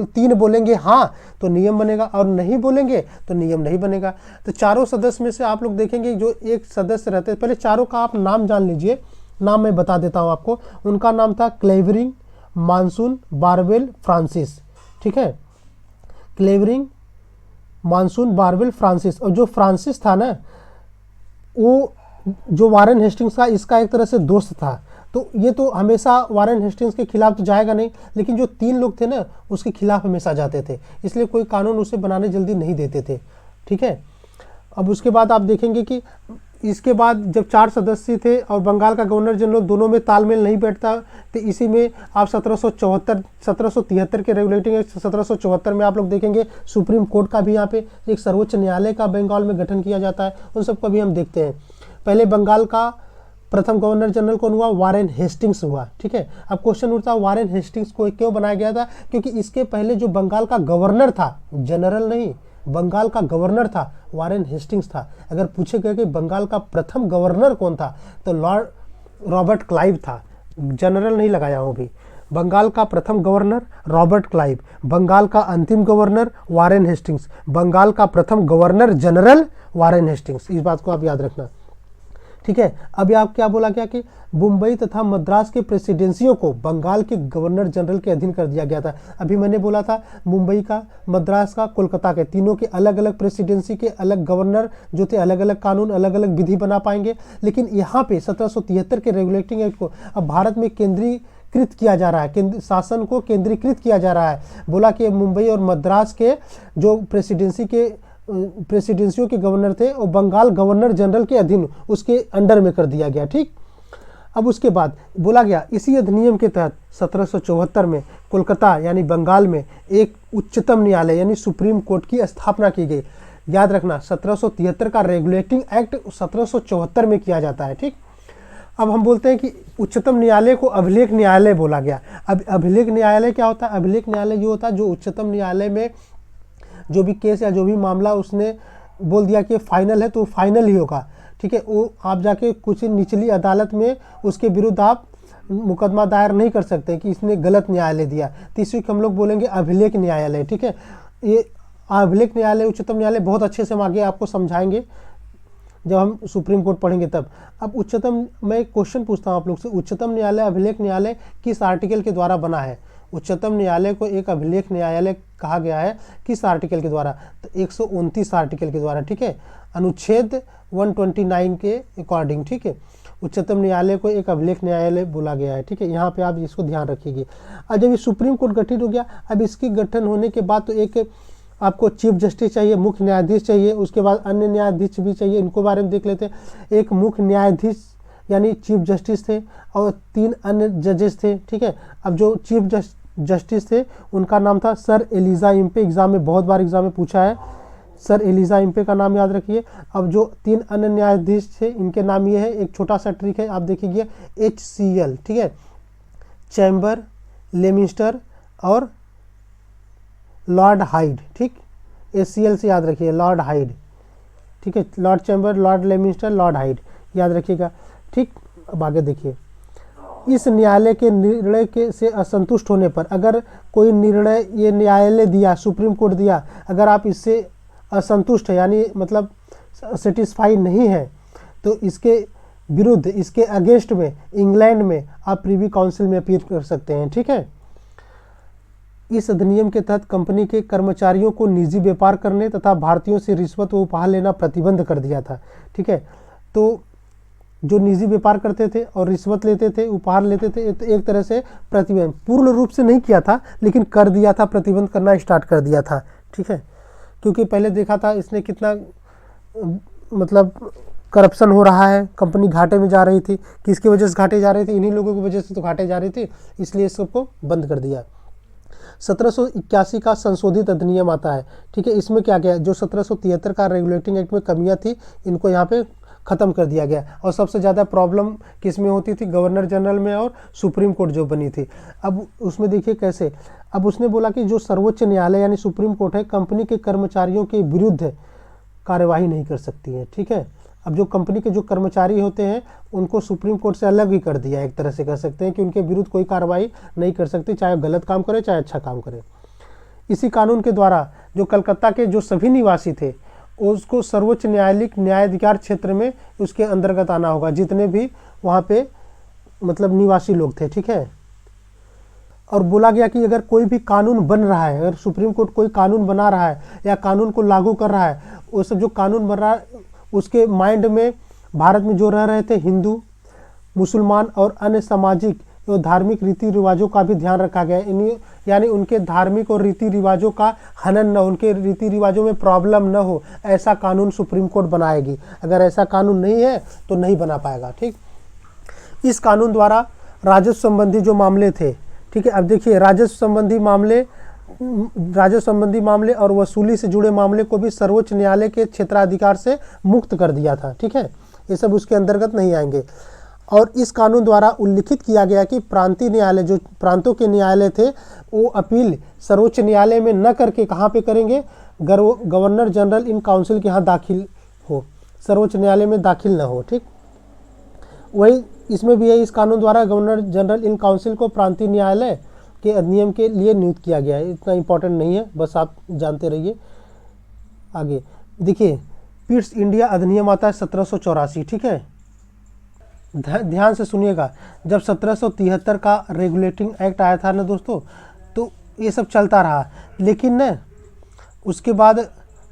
3 बोलेंगे हाँ तो नियम बनेगा, और नहीं बोलेंगे तो नियम नहीं बनेगा। तो चारों सदस्य में से आप लोग देखेंगे जो एक सदस्य रहते हैं, पहले चारों का आप नाम जान लीजिए, नाम मैं बता देता हूँ आपको। उनका नाम था क्लेवरिंग, मानसून, बारवेल, फ्रांसिस। ठीक है, क्लेवरिंग, मानसून, बारवेल, फ्रांसिस। और जो फ्रांसिस था ना, वो जो वारेन हेस्टिंग्स का इसका एक तरह से दोस्त था, तो ये तो हमेशा वारेन हेस्टिंग्स के खिलाफ तो जाएगा नहीं, लेकिन जो 3 लोग थे ना उसके खिलाफ हमेशा जाते थे, इसलिए कोई कानून उसे बनाने जल्दी नहीं देते थे। ठीक है, अब उसके बाद आप देखेंगे कि इसके बाद जब 4 सदस्य थे और बंगाल का गवर्नर जनरल, दोनों में तालमेल नहीं बैठता, तो इसी में आप 1773 के रेगुलेटिंग एक्ट 1774 में आप लोग देखेंगे सुप्रीम कोर्ट का भी यहाँ पे एक सर्वोच्च न्यायालय का बंगाल में गठन किया जाता है। उन सबको भी हम देखते हैं। पहले बंगाल का प्रथम गवर्नर जनरल कौन हुआ? वारेन हेस्टिंग्स हुआ। ठीक है, अब क्वेश्चन उठता है वारेन हेस्टिंग्स को क्यों बनाया गया था? क्योंकि इसके पहले जो बंगाल का गवर्नर था, जनरल नहीं, बंगाल का गवर्नर था, वारेन हेस्टिंग्स था। अगर पूछे गए कि बंगाल का प्रथम गवर्नर कौन था, तो लॉर्ड रॉबर्ट क्लाइव था। जनरल नहीं लगाया हूँ भी। बंगाल का प्रथम गवर्नर रॉबर्ट क्लाइव, बंगाल का अंतिम गवर्नर वारेन हेस्टिंग्स, बंगाल का प्रथम गवर्नर जनरल वारेन हेस्टिंग्स। इस बात को आप याद रखना। ठीक है, अभी आप क्या बोला गया कि मुंबई तथा मद्रास के प्रेसिडेंसियों को बंगाल के गवर्नर जनरल के अधीन कर दिया गया था। अभी मैंने बोला था मुंबई का, मद्रास का, कोलकाता के, तीनों के अलग अलग प्रेसिडेंसी के अलग गवर्नर जो थे, अलग अलग कानून, अलग अलग विधि बना पाएंगे। लेकिन यहाँ पे 1773 के रेगुलेटिंग एक्ट को अब भारत में केंद्रीकृत किया जा रहा है, केंद्र शासन को केंद्रीकृत किया जा रहा है। बोला कि मुंबई और मद्रास के जो प्रेसिडेंसियों के गवर्नर थे वो बंगाल गवर्नर जनरल के अधीन, उसके अंडर में कर दिया गया। ठीक, अब उसके बाद बोला गया इसी अधिनियम के तहत 1774 में कोलकाता यानी बंगाल में एक उच्चतम न्यायालय यानी सुप्रीम कोर्ट की स्थापना की गई। याद रखना 1773 का रेगुलेटिंग एक्ट 1774 में किया जाता है। ठीक, अब हम बोलते हैं कि उच्चतम न्यायालय को अभिलेख न्यायालय बोला गया। अब अभिलेख न्यायालय क्या होता है? अभिलेख न्यायालय ये होता है जो उच्चतम न्यायालय में जो भी केस या जो भी मामला उसने बोल दिया कि फाइनल है तो फाइनल ही होगा। ठीक है, वो आप जाके कुछ निचली अदालत में उसके विरुद्ध आप मुकदमा दायर नहीं कर सकते कि इसने गलत न्यायालय दिया। तो इसी को हम लोग बोलेंगे अभिलेख न्यायालय। ठीक है, ये अभिलेख न्यायालय, उच्चतम न्यायालय बहुत अच्छे से हम आगे आपको समझाएंगे जब हम सुप्रीम कोर्ट पढ़ेंगे तब। अब उच्चतम, मैं एक क्वेश्चन पूछता हूँ आप लोग से, उच्चतम न्यायालय अभिलेख न्यायालय किस आर्टिकल के द्वारा बना है? उच्चतम न्यायालय को एक अभिलेख न्यायालय कहा गया है किस आर्टिकल के द्वारा? तो 129 आर्टिकल के द्वारा। ठीक है, अनुच्छेद 129 के अकॉर्डिंग। ठीक है, उच्चतम न्यायालय को एक अभिलेख न्यायालय बोला गया है। ठीक है, यहाँ पे आप इसको ध्यान रखिएगा। अब जब ये सुप्रीम कोर्ट गठित हो गया, अब इसकी गठन होने के बाद तो एक आपको चीफ जस्टिस चाहिए, मुख्य न्यायाधीश चाहिए, उसके बाद अन्य न्यायाधीश भी चाहिए। इनको बारे में देख लेते हैं। एक मुख्य न्यायाधीश यानी चीफ जस्टिस थे और 3 अन्य जजेस थे। ठीक है, अब जो चीफ जस्टिस थे उनका नाम था सर एलिजा इम्पे। एग्जाम में बहुत बार एग्जाम में पूछा है, सर एलिजा इम्पे का नाम याद रखिए। अब जो 3 अन्य न्यायाधीश थे इनके नाम ये है, एक छोटा सा ट्रिक है आप देखिए, HCL। ठीक है, चैम्बर, लेमिस्टर और लॉर्ड हाइड। ठीक, HCL से याद रखिए, लॉर्ड हाइड। ठीक है, Lord Chamber, Lord Lemister, Lord Hyde याद रखिएगा। ठीक, अब आगे देखिए, इस न्यायालय के निर्णय के से असंतुष्ट होने पर, अगर कोई निर्णय ये न्यायालय दिया, सुप्रीम कोर्ट दिया, अगर आप इससे असंतुष्ट है यानी मतलब सेटिस्फाई नहीं है, तो इसके विरुद्ध, इसके अगेंस्ट में इंग्लैंड में आप प्रीवी काउंसिल में अपील कर सकते हैं। ठीक है, इस अधिनियम के तहत कंपनी के कर्मचारियों को निजी व्यापार करने तथा भारतीयों से रिश्वत व उपहार लेना प्रतिबंध कर दिया था। ठीक है, तो जो निजी व्यापार करते थे और रिश्वत लेते थे, उपहार लेते थे, तो एक तरह से प्रतिबंध पूर्ण रूप से नहीं किया था लेकिन कर दिया था, प्रतिबंध करना स्टार्ट कर दिया था। ठीक है, क्योंकि पहले देखा था इसने कितना मतलब करप्शन हो रहा है, कंपनी घाटे में जा रही थी। किसकी वजह से घाटे जा रही थी? इन्हीं लोगों की वजह से तो घाटे जा रही थी, इसलिए इस सबको बंद कर दिया। 1781 का संशोधित अधिनियम आता है। ठीक है, इसमें क्या गया, जो 1773 का रेगुलेटिंग एक्ट में कमियां थी इनको यहाँ पे ख़त्म कर दिया गया। और सबसे ज़्यादा प्रॉब्लम किस में होती थी? गवर्नर जनरल में और सुप्रीम कोर्ट जो बनी थी। अब उसमें देखिए कैसे, अब उसने बोला कि जो सर्वोच्च न्यायालय यानी सुप्रीम कोर्ट है, कंपनी के कर्मचारियों के विरुद्ध कार्यवाही नहीं कर सकती है। ठीक है, अब जो कंपनी के जो कर्मचारी होते हैं उनको सुप्रीम कोर्ट से अलग ही कर दिया, एक तरह से कह सकते हैं कि उनके विरुद्ध कोई कार्रवाई नहीं कर सकती, चाहे गलत काम करे चाहे अच्छा काम करे। इसी कानून के द्वारा जो कलकत्ता के जो सभी निवासी थे उसको सर्वोच्च न्यायालयिक न्यायाधिकार क्षेत्र में उसके अंतर्गत आना होगा, जितने भी वहाँ पे मतलब निवासी लोग थे। ठीक है, और बोला गया कि अगर कोई भी कानून बन रहा है, अगर सुप्रीम कोर्ट कोई कानून बना रहा है या कानून को लागू कर रहा है, वो सब जो कानून बन रहा है उसके माइंड में भारत में जो रह रहे थे हिंदू, मुसलमान और अन्य सामाजिक एवं धार्मिक रीति रिवाजों का भी ध्यान रखा गया। यानी उनके धार्मिक और रीति रिवाजों का हनन न हो, उनके रीति रिवाजों में प्रॉब्लम न हो, ऐसा कानून सुप्रीम कोर्ट बनाएगी। अगर ऐसा कानून नहीं है तो नहीं बना पाएगा। ठीक, इस कानून द्वारा राजस्व संबंधी जो मामले थे, ठीक है, अब देखिए राजस्व संबंधी मामले और वसूली से जुड़े मामले को भी सर्वोच्च न्यायालय के क्षेत्राधिकार से मुक्त कर दिया था। ठीक है, ये सब उसके अंतर्गत नहीं आएंगे। और इस कानून द्वारा उल्लिखित किया गया कि प्रांतीय न्यायालय, जो प्रांतों के न्यायालय थे, वो अपील सर्वोच्च न्यायालय में न करके कहाँ पे करेंगे, गवर्नर जनरल इन काउंसिल के यहाँ दाखिल हो, सर्वोच्च न्यायालय में दाखिल न हो। ठीक, वही इसमें भी है, इस कानून द्वारा गवर्नर जनरल इन काउंसिल को प्रांतीय न्यायालय के अधिनियम के लिए नियुक्त किया गया है। इतना इंपॉर्टेंट नहीं है, बस आप जानते रहिए। आगे देखिए, पिट्स इंडिया अधिनियम आता है 1784। ठीक है, ध्यान से सुनिएगा। जब 1773 का रेगुलेटिंग एक्ट आया था ना दोस्तों, तो ये सब चलता रहा, लेकिन न उसके बाद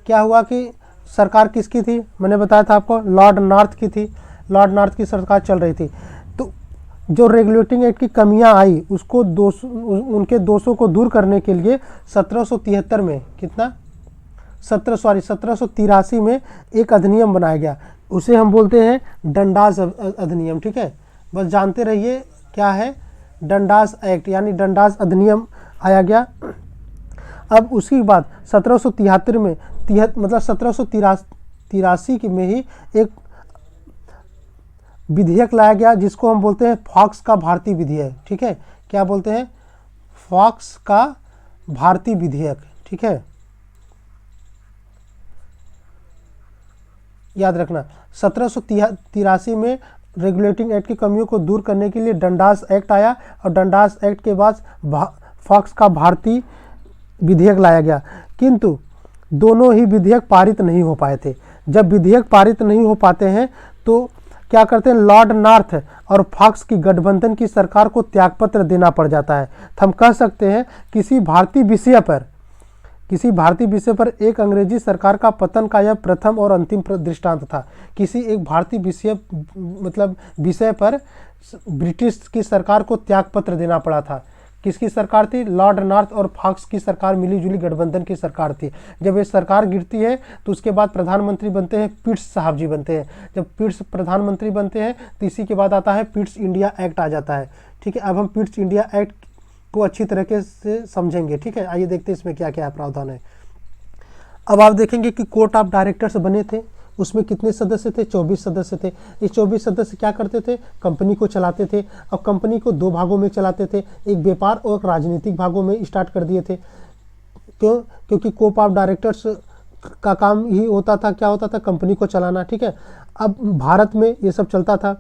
क्या हुआ कि सरकार किसकी थी, मैंने बताया था आपको, लॉर्ड नॉर्थ की थी। लॉर्ड नॉर्थ की सरकार चल रही थी। तो जो रेगुलेटिंग एक्ट की कमियां आई, उसको उनके दोषों को दूर करने के लिए 1773 में 1783 में एक अधिनियम बनाया गया। उसे हम बोलते हैं डंडास अधिनियम। ठीक है, बस जानते रहिए क्या है डंडास एक्ट, यानी डंडास अधिनियम आया गया। अब उसके बाद 1773 में मतलब 1783 में ही एक विधेयक लाया गया, जिसको हम बोलते हैं फॉक्स का भारतीय विधेयक। ठीक है, क्या बोलते हैं, फॉक्स का भारतीय विधेयक। ठीक है, याद रखना। 1783 में रेगुलेटिंग एक्ट की कमियों को दूर करने के लिए डंडास एक्ट आया, और डंडास एक्ट के बाद फॉक्स का भारतीय विधेयक लाया गया। किंतु दोनों ही विधेयक पारित नहीं हो पाए थे। जब विधेयक पारित नहीं हो पाते हैं तो क्या करते हैं, लॉर्ड नॉर्थ और फॉक्स की गठबंधन की सरकार को त्यागपत्र देना पड़ जाता है। तो हम कह सकते हैं किसी भारतीय विषय पर एक अंग्रेजी सरकार का पतन का यह प्रथम और अंतिम दृष्टांत था। किसी एक भारतीय विषय पर ब्रिटिश की सरकार को त्यागपत्र देना पड़ा था। किसकी सरकार थी, लॉर्ड नॉर्थ और फॉक्स की सरकार, मिलीजुली गठबंधन की सरकार थी। जब ये सरकार गिरती है तो उसके बाद प्रधानमंत्री बनते हैं पिट्स साहब जी बनते हैं। जब पिट्स प्रधानमंत्री बनते हैं तो इसी के बाद आता है पिट्स इंडिया एक्ट आ जाता है। ठीक है, अब हम पिट्स इंडिया एक्ट को अच्छी तरीके से समझेंगे। ठीक है, आइए देखते हैं इसमें क्या क्या प्रावधान है। अब आप देखेंगे कि कोर्ट ऑफ डायरेक्टर्स बने थे, उसमें कितने सदस्य थे, 24 सदस्य थे। ये 24 सदस्य क्या करते थे, कंपनी को चलाते थे। अब कंपनी को दो भागों में चलाते थे, एक व्यापार और एक राजनीतिक भागों में स्टार्ट कर दिए थे। क्यों, क्योंकि कोर्ट ऑफ डायरेक्टर्स का काम ही होता था, क्या होता था, कंपनी को चलाना। ठीक है, अब भारत में ये सब चलता था।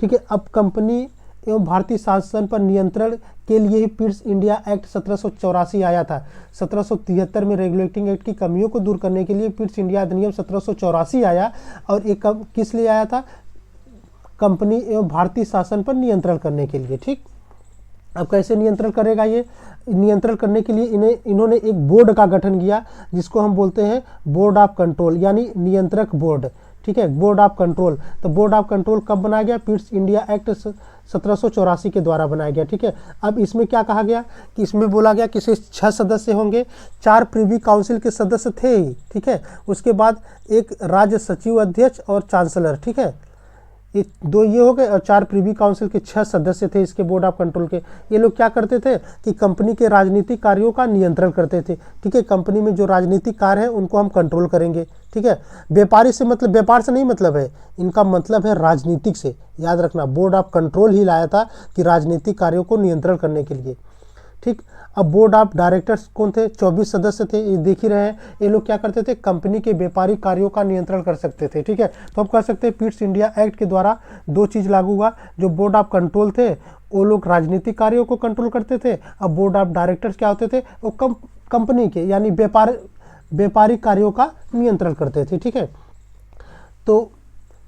ठीक है, अब कंपनी एवं भारतीय शासन पर नियंत्रण के लिए ही पिट्स इंडिया एक्ट 1784 आया था। 1773 में रेगुलेटिंग एक्ट की कमियों को दूर करने के लिए पिट्स इंडिया अधिनियम 1784 आया, और एक किस लिए आया था, कंपनी एवं भारतीय शासन पर नियंत्रण करने के लिए। ठीक, अब कैसे नियंत्रण करेगा, ये नियंत्रण करने के लिए इन्होंने एक बोर्ड का गठन किया, जिसको हम बोलते हैं बोर्ड ऑफ कंट्रोल, यानी नियंत्रक बोर्ड। ठीक है, बोर्ड ऑफ कंट्रोल। तो बोर्ड ऑफ कंट्रोल कब बनाया गया, पिट्स इंडिया एक्ट 1784 के द्वारा बनाया गया। ठीक है, अब इसमें क्या कहा गया कि इसमें बोला गया कि 6 सदस्य होंगे, 4 प्रिवी काउंसिल के सदस्य थे ही। ठीक है, उसके बाद एक राज्य सचिव अध्यक्ष और चांसलर। ठीक है, ये 2 ये हो गए, और 4 प्रिवी काउंसिल के 6 सदस्य थे इसके बोर्ड ऑफ कंट्रोल के। ये लोग क्या करते थे कि कंपनी के राजनीतिक कार्यों का नियंत्रण करते थे। ठीक है, कंपनी में जो राजनीतिक कार्य है उनको हम कंट्रोल करेंगे। ठीक है, व्यापार से नहीं मतलब है, इनका मतलब है राजनीतिक से। याद रखना, बोर्ड ऑफ कंट्रोल ही लाया था कि राजनीतिक कार्यों को नियंत्रण करने के लिए। ठीक, अब बोर्ड ऑफ डायरेक्टर्स कौन थे, 24 सदस्य थे, ये देख ही रहे हैं। ये लोग क्या करते थे, कंपनी के व्यापारिक कार्यों का नियंत्रण कर सकते थे। ठीक है, तो हम कह सकते हैं पिट्स इंडिया एक्ट के द्वारा 2 चीज़ लागू हुआ। जो बोर्ड ऑफ कंट्रोल थे वो लोग राजनीतिक कार्यों को कंट्रोल करते थे। अब बोर्ड ऑफ डायरेक्टर्स क्या होते थे, वो कंपनी के यानी व्यापारिक कार्यों का नियंत्रण करते थे। ठीक है, तो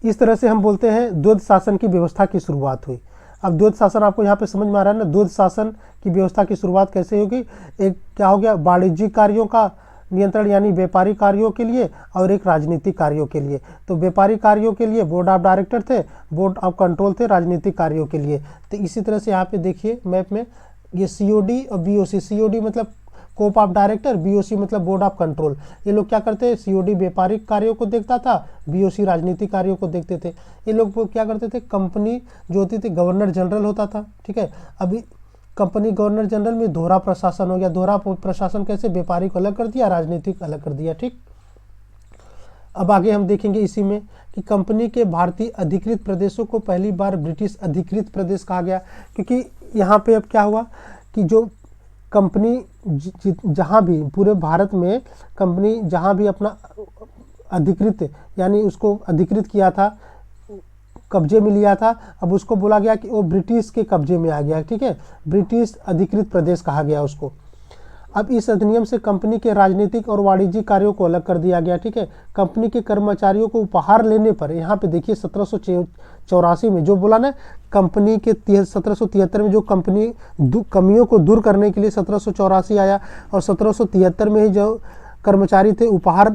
इस तरह से हम बोलते हैं द्वैध शासन की व्यवस्था की शुरुआत हुई। अब द्वैध शासन आपको यहाँ पे समझ में आ रहा है ना, द्वैध शासन की व्यवस्था की शुरुआत कैसे होगी। एक क्या हो गया, वाणिज्यिक कार्यों का नियंत्रण यानी व्यापारिक कार्यों के लिए, और एक राजनीतिक कार्यों के लिए। तो व्यापारिक कार्यों के लिए बोर्ड ऑफ डायरेक्टर थे, बोर्ड ऑफ कंट्रोल थे राजनीतिक कार्यों के लिए। तो इसी तरह से यहाँ पे देखिए मैप में ये सीओडी और बीओसी, सीओडी मतलब कोप ऑफ डायरेक्टर, बीओसी मतलब बोर्ड ऑफ कंट्रोल। ये लोग क्या करते हैं, सीओडी व्यापारिक कार्यों को देखता था, बीओसी राजनीतिक कार्यों को देखते थे। ये लोग क्या करते थे, कंपनी जो होती थी गवर्नर जनरल होता था, ठीक है। अभी कंपनी गवर्नर जनरल में दोहरा प्रशासन हो गया। दोहरा प्रशासन कैसे, व्यापारिक अलग कर दिया, राजनीतिक अलग कर दिया, ठीक। अब आगे हम देखेंगे इसी में कि कंपनी के भारतीय अधिकृत प्रदेशों को पहली बार ब्रिटिश अधिकृत प्रदेश कहा गया, क्योंकि यहाँ पे अब क्या हुआ कि जो कंपनी जहाँ भी पूरे भारत में कंपनी जहाँ भी अपना अधिकृत यानी उसको अधिकृत किया था, कब्जे में लिया था, अब उसको बोला गया कि वो ब्रिटिश के कब्जे में आ गया, ठीक है। ब्रिटिश अधिकृत प्रदेश कहा गया उसको। अब इस अधिनियम से कंपनी के राजनीतिक और वाणिज्यिक कार्यों को अलग कर दिया गया, ठीक है। कंपनी के कर्मचारियों को उपहार लेने पर, यहाँ पे देखिए 1784 में जो बोला ना, कंपनी के 1773 में जो कंपनी कमियों को दूर करने के लिए 1784 आया, और 1773 में ही जो कर्मचारी थे उपहार,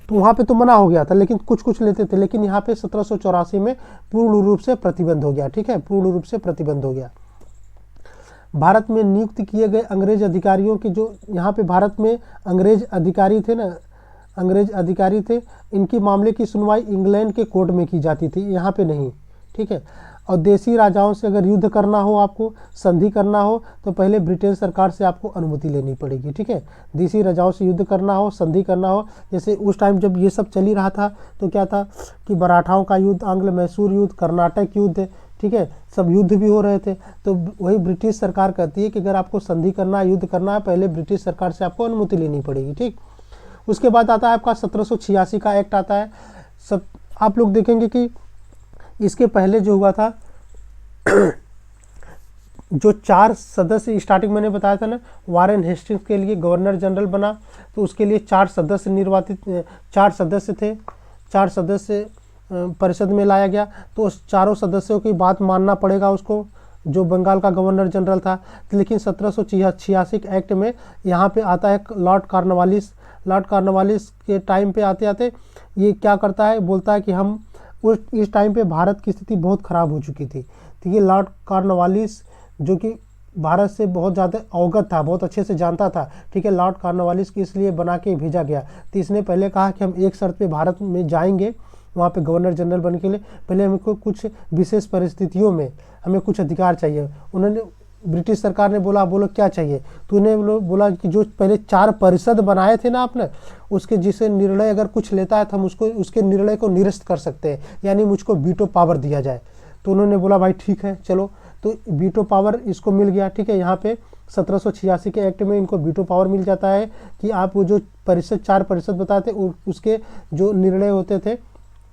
तो वहाँ पे तो मना हो गया था लेकिन कुछ कुछ लेते थे, लेकिन यहाँ पे 1784 में पूर्ण रूप से प्रतिबंध हो गया, ठीक है, पूर्ण रूप से प्रतिबंध हो गया। भारत में नियुक्त किए गए अंग्रेज अधिकारियों की, जो यहाँ पे भारत में अंग्रेज अधिकारी थे ना, अंग्रेज अधिकारी थे, इनकी मामले की सुनवाई इंग्लैंड के कोर्ट में की जाती थी, यहाँ पे नहीं, ठीक है। और देसी राजाओं से अगर युद्ध करना हो, आपको संधि करना हो, तो पहले ब्रिटेन सरकार से आपको अनुमति लेनी पड़ेगी, ठीक है। देसी राजाओं से युद्ध करना हो, संधि करना हो, जैसे उस टाइम जब ये सब चल ही रहा था तो क्या था कि मराठाओं का युद्ध, आंग्ल मैसूर युद्ध, कर्नाटक युद्ध, ठीक है, सब युद्ध भी हो रहे थे। तो वही ब्रिटिश सरकार कहती है कि अगर आपको संधि करना है, युद्ध करना है, पहले ब्रिटिश सरकार से आपको अनुमति लेनी पड़ेगी, ठीक। उसके बाद आता है आपका 1786 का एक्ट आता है। सब आप लोग देखेंगे कि इसके पहले जो हुआ था जो 4 सदस्य, स्टार्टिंग मैंने बताया था ना, वारेन हेस्टिंग्स के लिए गवर्नर जनरल बना, तो उसके लिए 4 सदस्य निर्वाचित, 4 सदस्य थे, 4 सदस्य परिषद में लाया गया। तो उस चारों सदस्यों की बात मानना पड़ेगा उसको, जो बंगाल का गवर्नर जनरल था। लेकिन 1786 एक्ट में यहाँ पे आता है लॉर्ड कॉर्नवालिस। लॉर्ड कॉर्नवालिस के टाइम पे आते आते ये क्या करता है, बोलता है कि हम इस टाइम पे भारत की स्थिति बहुत ख़राब हो चुकी थी। तो ये लॉर्ड कॉर्नवालिस जो कि भारत से बहुत ज़्यादा अवगत था, बहुत अच्छे से जानता था, ठीक है, लॉर्ड कॉर्नवालिस की इसलिए बना के भेजा गया। तो इसने पहले कहा कि हम एक शर्त पे भारत में जाएंगे, वहाँ पे गवर्नर जनरल बनने के लिए पहले हमको कुछ विशेष परिस्थितियों में हमें कुछ अधिकार चाहिए। उन्होंने, ब्रिटिश सरकार ने बोला, बोलो क्या चाहिए, तो उन्हें बोला कि जो पहले 4 परिषद बनाए थे ना आपने, उसके जिसे निर्णय अगर कुछ लेता है तो हम उसको, उसके निर्णय को निरस्त कर सकते हैं, यानी मुझको वीटो पावर दिया जाए। तो उन्होंने बोला भाई ठीक है चलो, तो वीटो पावर इसको मिल गया, ठीक है। यहाँ पे 1786 के एक्ट में इनको वीटो पावर मिल जाता है कि आप वो जो परिषद 4 परिषद बताए थे उसके जो निर्णय होते थे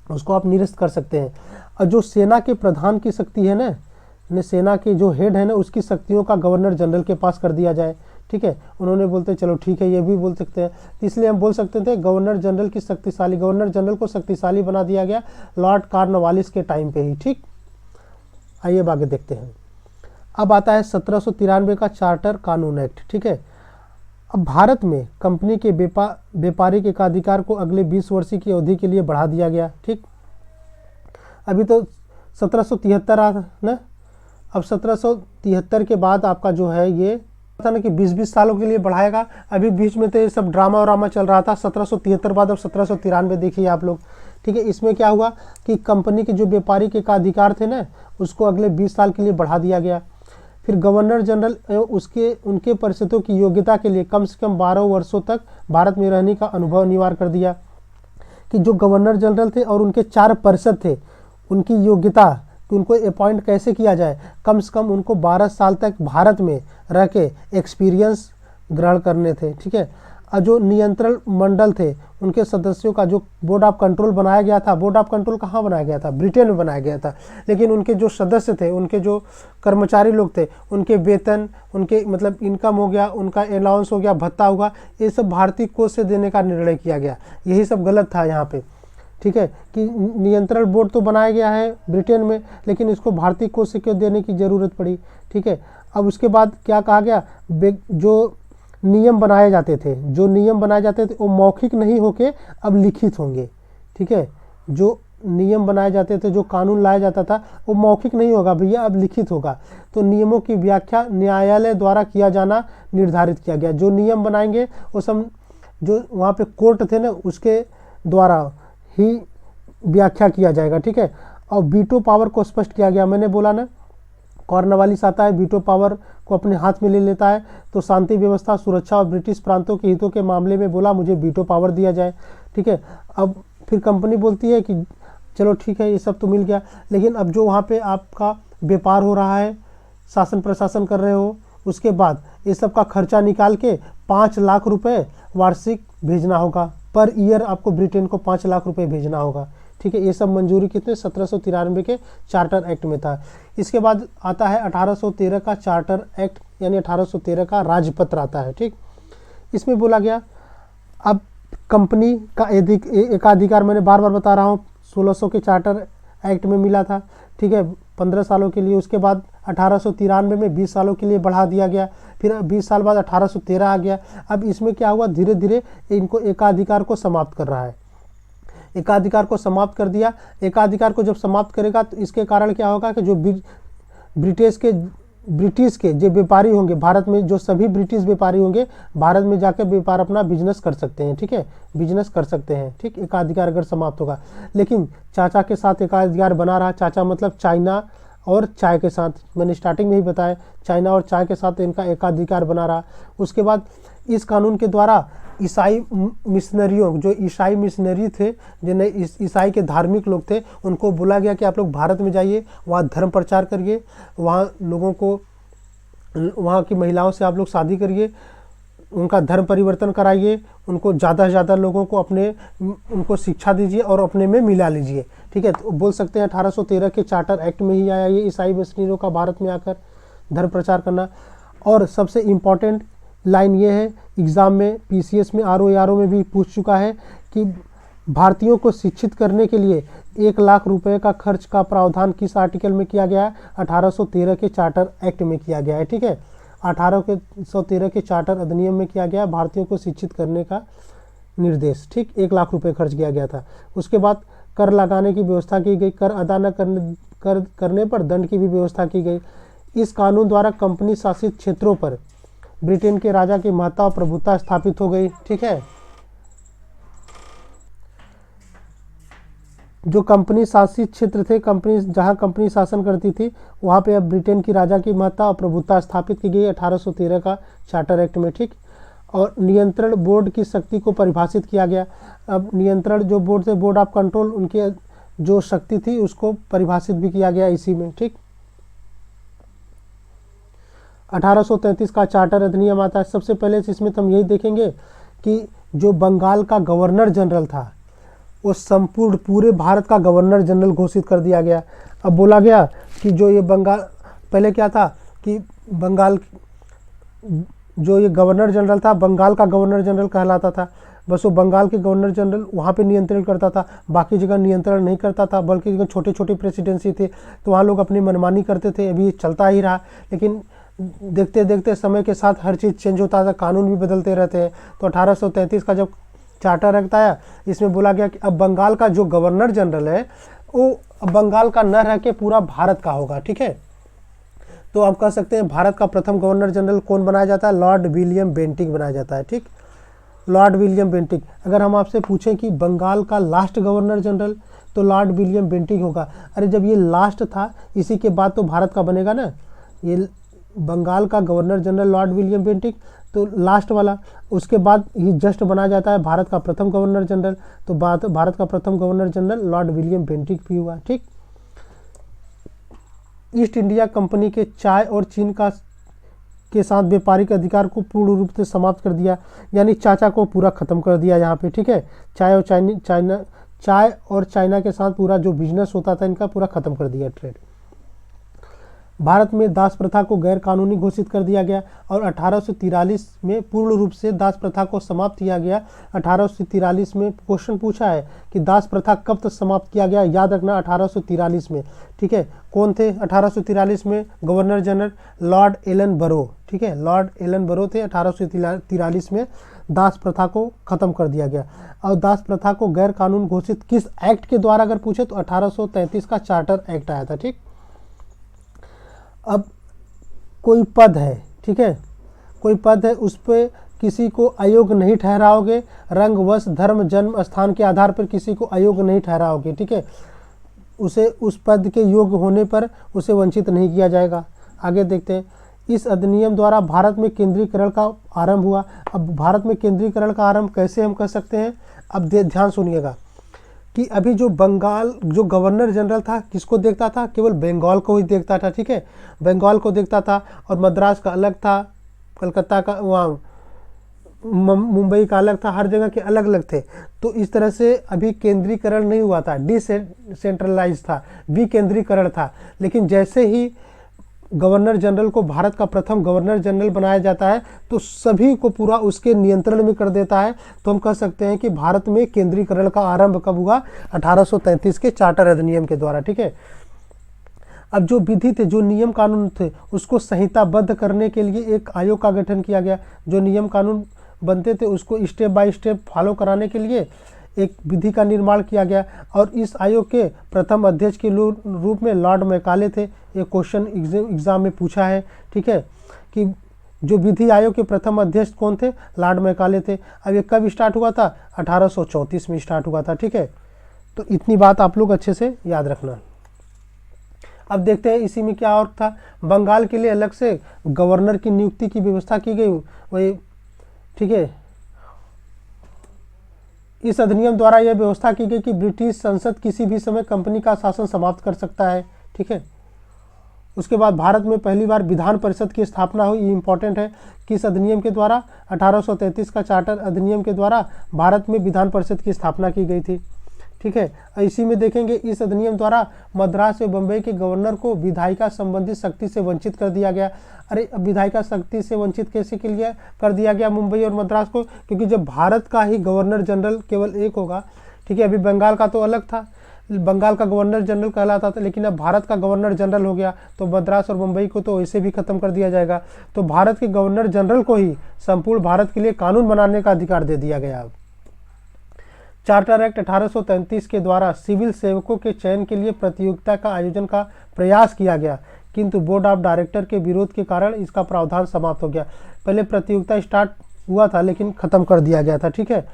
उसको आप निरस्त कर सकते हैं। और जो सेना के प्रधान की शक्ति है ना, सेना के जो हेड है ना, उसकी शक्तियों का गवर्नर जनरल के पास कर दिया जाए, ठीक है। उन्होंने बोलते चलो ठीक है, ये भी बोल सकते हैं। इसलिए हम बोल सकते थे गवर्नर जनरल की शक्तिशाली, गवर्नर जनरल को शक्तिशाली बना दिया गया लॉर्ड कॉर्नवालिस के टाइम पे ही, ठीक। आइए अब आगे देखते हैं। अब आता है 1793 का चार्टर कानून एक्ट, ठीक है। अब भारत में कंपनी के व्यापारिक एकाधिकार को अगले 20 वर्ष की अवधि के लिए बढ़ा दिया गया, ठीक। अभी तो 1773 आ ना, अब 1773 के बाद आपका जो है ये था ना कि 20-20 सालों के लिए बढ़ाएगा। अभी बीच में तो ये सब ड्रामा वरामा चल रहा था, 1773 बाद अब 1793 देखिए आप लोग, ठीक है। इसमें क्या हुआ कि कंपनी के जो व्यापारिक एकाधिकार थे ना, उसको अगले 20 साल के लिए बढ़ा दिया गया। फिर गवर्नर जनरल उनके परिषदों की योग्यता के लिए कम से कम 12 वर्षों तक भारत में रहने का अनुभव अनिवार्य कर दिया। कि जो गवर्नर जनरल थे और उनके 4 परिषद थे, उनकी योग्यता कि उनको अपॉइंट कैसे किया जाए, कम से कम उनको 12 साल तक भारत में रह के एक्सपीरियंस ग्रहण करने थे, ठीक है। और जो नियंत्रण मंडल थे, उनके सदस्यों का जो बोर्ड ऑफ कंट्रोल बनाया गया था, बोर्ड ऑफ कंट्रोल कहाँ बनाया गया था, ब्रिटेन में बनाया गया था। लेकिन उनके जो सदस्य थे, उनके जो कर्मचारी लोग थे, उनके वेतन, उनके मतलब इनकम हो गया, उनका अलाउंस हो गया, भत्ता होगा, ये सब भारतीय कोष से देने का निर्णय किया गया। यही सब गलत था यहाँ पे, ठीक है, कि नियंत्रण बोर्ड तो बनाया गया है ब्रिटेन में, लेकिन इसको भारतीय कोष से क्यों देने की ज़रूरत पड़ी, ठीक है। अब उसके बाद क्या कहा गया, जो नियम बनाए जाते थे वो मौखिक नहीं होके अब लिखित होंगे, ठीक है। जो नियम बनाए जाते थे, जो कानून लाया जाता था, वो मौखिक नहीं होगा भैया, अब लिखित होगा। तो नियमों की व्याख्या न्यायालय द्वारा किया जाना निर्धारित किया गया। जो नियम बनाएंगे वो सब जो वहाँ पे कोर्ट थे ना, उसके द्वारा ही व्याख्या किया जाएगा, ठीक है। और वीटो पावर को स्पष्ट किया गया। मैंने बोला ना, कॉर्नवालिस आता है, वीटो पावर को अपने हाथ में ले लेता है। तो शांति व्यवस्था, सुरक्षा और ब्रिटिश प्रांतों के हितों के मामले में बोला मुझे वीटो पावर दिया जाए, ठीक है। अब फिर कंपनी बोलती है कि चलो ठीक है, ये सब तो मिल गया, लेकिन अब जो वहाँ पे आपका व्यापार हो रहा है, शासन प्रशासन कर रहे हो, उसके बाद ये सब का खर्चा निकाल के 5 लाख रुपए वार्षिक भेजना होगा। पर ईयर आपको ब्रिटेन को 5 लाख रुपए भेजना होगा, ठीक है। ये सब मंजूरी कितने 1793 के चार्टर एक्ट में था। इसके बाद आता है 1813 का चार्टर एक्ट, यानी 1813 का राजपत्र आता है, ठीक। इसमें बोला गया अब कंपनी का एकाधिकार, मैंने बार बार बता रहा हूँ, 1600 के चार्टर एक्ट में मिला था, ठीक है, 15 सालों के लिए। उसके बाद 1893 में 20 सालों के लिए बढ़ा दिया गया। फिर 20 साल बाद 1813 आ गया। अब इसमें क्या हुआ, धीरे धीरे इनको एकाधिकार को समाप्त कर रहा है। एकाधिकार को समाप्त कर दिया। एकाधिकार को जब समाप्त करेगा तो इसके कारण क्या होगा कि जो ब्रिटिश के जो व्यापारी होंगे, भारत में जो सभी ब्रिटिश व्यापारी होंगे, भारत में जाकर व्यापार अपना बिजनेस कर सकते हैं, ठीक है, बिजनेस कर सकते हैं, ठीक। एकाधिकार अगर समाप्त होगा, लेकिन चाचा के साथ एकाधिकार बना रहा। चाचा मतलब चाइना और चाय के साथ, मैंने स्टार्टिंग में ही बताया, चाइना और चाय के साथ इनका एकाधिकार बना रहा। उसके बाद इस कानून के द्वारा ईसाई मिशनरियों, जो ईसाई मिशनरी थे, जिन्हें ईसाई के धार्मिक लोग थे, उनको बोला गया कि आप लोग भारत में जाइए, वहाँ धर्म प्रचार करिए, वहाँ लोगों को, वहाँ की महिलाओं से आप लोग शादी करिए, उनका धर्म परिवर्तन कराइए, उनको ज़्यादा से ज़्यादा लोगों को उनको शिक्षा दीजिए और अपने में मिला लीजिए, ठीक है। तो बोल सकते हैं 1813 के चार्टर एक्ट में ही आया ये ईसाई मिशनरियों का भारत में आकर धर्म प्रचार करना। और सबसे इम्पॉर्टेंट लाइन ये है, एग्ज़ाम में, पीसीएस में, आरओ में भी पूछ चुका है कि भारतीयों को शिक्षित करने के लिए 1 लाख रुपए का खर्च का प्रावधान किस आर्टिकल में किया गया है, 1813 के चार्टर एक्ट में किया गया है, ठीक है। 1813 के चार्टर अधिनियम में किया गया, भारतीयों को शिक्षित करने का निर्देश, ठीक। 1 लाख रुपए खर्च किया गया था। उसके बाद कर लगाने की व्यवस्था की गई, कर अदा न करने पर दंड की भी व्यवस्था की गई। इस कानून द्वारा कंपनी शासित क्षेत्रों पर ब्रिटेन के राजा की महत्ता और प्रभुता स्थापित हो गई, ठीक है। जो कंपनी शासित क्षेत्र थे, जहां कंपनी शासन करती थी, वहां पे अब ब्रिटेन की राजा की महत्ता और प्रभुता स्थापित की गई 1813 का चार्टर एक्ट में, ठीक। और नियंत्रण बोर्ड की शक्ति को परिभाषित किया गया। अब नियंत्रण जो बोर्ड थे, बोर्ड ऑफ कंट्रोल, उनकी जो शक्ति थी उसको परिभाषित भी किया गया इसी में, ठीक। 1833 का चार्टर अधिनियम आता है। सबसे पहले इसमें हम यही देखेंगे कि जो बंगाल का गवर्नर जनरल था, वो संपूर्ण पूरे भारत का गवर्नर जनरल घोषित कर दिया गया। अब बोला गया कि जो ये बंगाल, पहले क्या था कि बंगाल जो ये गवर्नर जनरल था, बंगाल का गवर्नर जनरल कहलाता था। बस वो बंगाल के गवर्नर जनरल वहाँ पे नियंत्रण करता था, बाकी जगह नियंत्रण नहीं करता था, बल्कि जगह छोटे छोटे प्रेसिडेंसी थे तो वहाँ लोग अपनी मनमानी करते थे। अभी चलता ही रहा, लेकिन देखते देखते समय के साथ हर चीज़ चेंज होता था, कानून भी बदलते रहते हैं। तो 1833 का जब चार्टर एक्ट आया, इसमें बोला गया कि अब बंगाल का जो गवर्नर जनरल है वो बंगाल का न रह के पूरा भारत का होगा, ठीक है। तो आप कह सकते हैं भारत का प्रथम गवर्नर जनरल कौन बनाया जाता है, लॉर्ड विलियम बेंटिक बनाया जाता है, ठीक, लॉर्ड विलियम बेंटिक। अगर हम आपसे पूछें कि बंगाल का लास्ट गवर्नर जनरल, तो लॉर्ड विलियम बेंटिक होगा। अरे जब ये लास्ट था, इसी के बाद तो भारत का बनेगा ना, ये बंगाल का governor general Lord William Bentinck, तो लास्ट वाला, उसके बाद ही जस्ट बनाया जाता है भारत का प्रथम गवर्नर जनरल। तो भारत का प्रथम governor general Lord William Bentinck भी हुआ, ठीक। ईस्ट इंडिया कंपनी के चाय और चीन के साथ व्यापारिक अधिकार को पूर्ण रूप से समाप्त कर दिया, यानी चाचा को पूरा खत्म कर दिया यहाँ पे, ठीक है। चाय और चाइना के साथ पूरा जो बिजनेस होता था इनका पूरा खत्म कर दिया, ट्रेड। भारत में दास प्रथा को गैर कानूनी घोषित कर दिया गया और 1843 में पूर्ण रूप से दास प्रथा को समाप्त किया गया। 1843 में क्वेश्चन पूछा है कि दास प्रथा कब तक समाप्त किया गया, याद रखना 1843 में, ठीक है। कौन थे 1843 में गवर्नर जनरल, लॉर्ड एलन बरो, ठीक है, लॉर्ड एलन बरो थे 1843 में दास प्रथा को ख़त्म कर दिया गया। और दास प्रथा को गैर कानून घोषित किस एक्ट के द्वारा अगर पूछे तो 1833 का चार्टर एक्ट आया था। ठीक, अब कोई पद है, ठीक है, कोई पद है, उस पर किसी को अयोग्य नहीं ठहराओगे, रंग, वंश, धर्म, जन्म स्थान के आधार पर किसी को अयोग्य नहीं ठहराओगे। ठीक है, उसे उस पद के योग्य होने पर उसे वंचित नहीं किया जाएगा। आगे देखते हैं, इस अधिनियम द्वारा भारत में केंद्रीकरण का आरंभ हुआ। अब भारत में केंद्रीकरण का आरंभ कैसे हम कर सकते हैं, अब ध्यान सुनिएगा कि अभी जो बंगाल जो गवर्नर जनरल था किसको देखता था, केवल बंगाल को ही देखता था। ठीक है, बंगाल को देखता था, और मद्रास का अलग था, कलकत्ता का, वहाँ मुंबई का अलग था, हर जगह के अलग अलग थे। तो इस तरह से अभी केंद्रीकरण नहीं हुआ था, डिसेंट्रलाइज था, विकेंद्रीकरण था। लेकिन जैसे ही गवर्नर जनरल को भारत का प्रथम गवर्नर जनरल बनाया जाता है तो सभी को पूरा उसके नियंत्रण में कर देता है। तो हम कह सकते हैं कि भारत में केंद्रीकरण का आरंभ कब हुआ, 1833 के चार्टर अधिनियम के द्वारा। ठीक है, अब जो विधि थे, जो नियम कानून थे, उसको संहिताबद्ध करने के लिए एक आयोग का गठन किया गया। जो नियम कानून बनते थे उसको स्टेप बाय स्टेप फॉलो कराने के लिए एक विधि का निर्माण किया गया। और इस आयोग के प्रथम अध्यक्ष के रूप में लॉर्ड मैकाले थे। ये क्वेश्चन एग्जाम में पूछा है। ठीक है, कि जो विधि आयोग के प्रथम अध्यक्ष कौन थे, लॉर्ड मैकाले थे। अब ये कब स्टार्ट हुआ था, 1834 में स्टार्ट हुआ था। ठीक है, तो इतनी बात आप लोग अच्छे से याद रखना। अब देखते हैं इसी में क्या और था। बंगाल के लिए अलग से गवर्नर की नियुक्ति की व्यवस्था की गई वही। ठीक है, इस अधिनियम द्वारा यह व्यवस्था की गई कि ब्रिटिश संसद किसी भी समय कंपनी का शासन समाप्त कर सकता है। ठीक है, उसके बाद भारत में पहली बार विधान परिषद की स्थापना हुई। ये इंपॉर्टेंट है कि इस अधिनियम के द्वारा 1833 का चार्टर अधिनियम के द्वारा भारत में विधान परिषद की स्थापना की गई थी। ठीक है, इसी में देखेंगे इस अधिनियम द्वारा मद्रास व बम्बई के गवर्नर को विधायिका संबंधित शक्ति से वंचित कर दिया गया। अरे विधायिका शक्ति से वंचित कैसे के लिए कर दिया गया मुंबई और मद्रास को, क्योंकि जब भारत का ही गवर्नर जनरल केवल एक होगा। ठीक है, अभी बंगाल का तो अलग था, बंगाल का गवर्नर जनरल कहलाता था, लेकिन अब भारत का गवर्नर जनरल हो गया तो मद्रास और मुंबई को तो वैसे भी खत्म कर दिया जाएगा। तो भारत के गवर्नर जनरल को ही संपूर्ण भारत के लिए कानून बनाने का अधिकार दे दिया गया। चार्टर एक्ट 1833 के द्वारा सिविल सेवकों के चयन के लिए प्रतियोगिता का आयोजन का प्रयास किया गया, किंतु बोर्ड ऑफ डायरेक्टर के विरोध के कारण इसका प्रावधान समाप्त हो गया। पहले प्रतियोगिता स्टार्ट हुआ था लेकिन ख़त्म कर दिया गया था। ठीक है,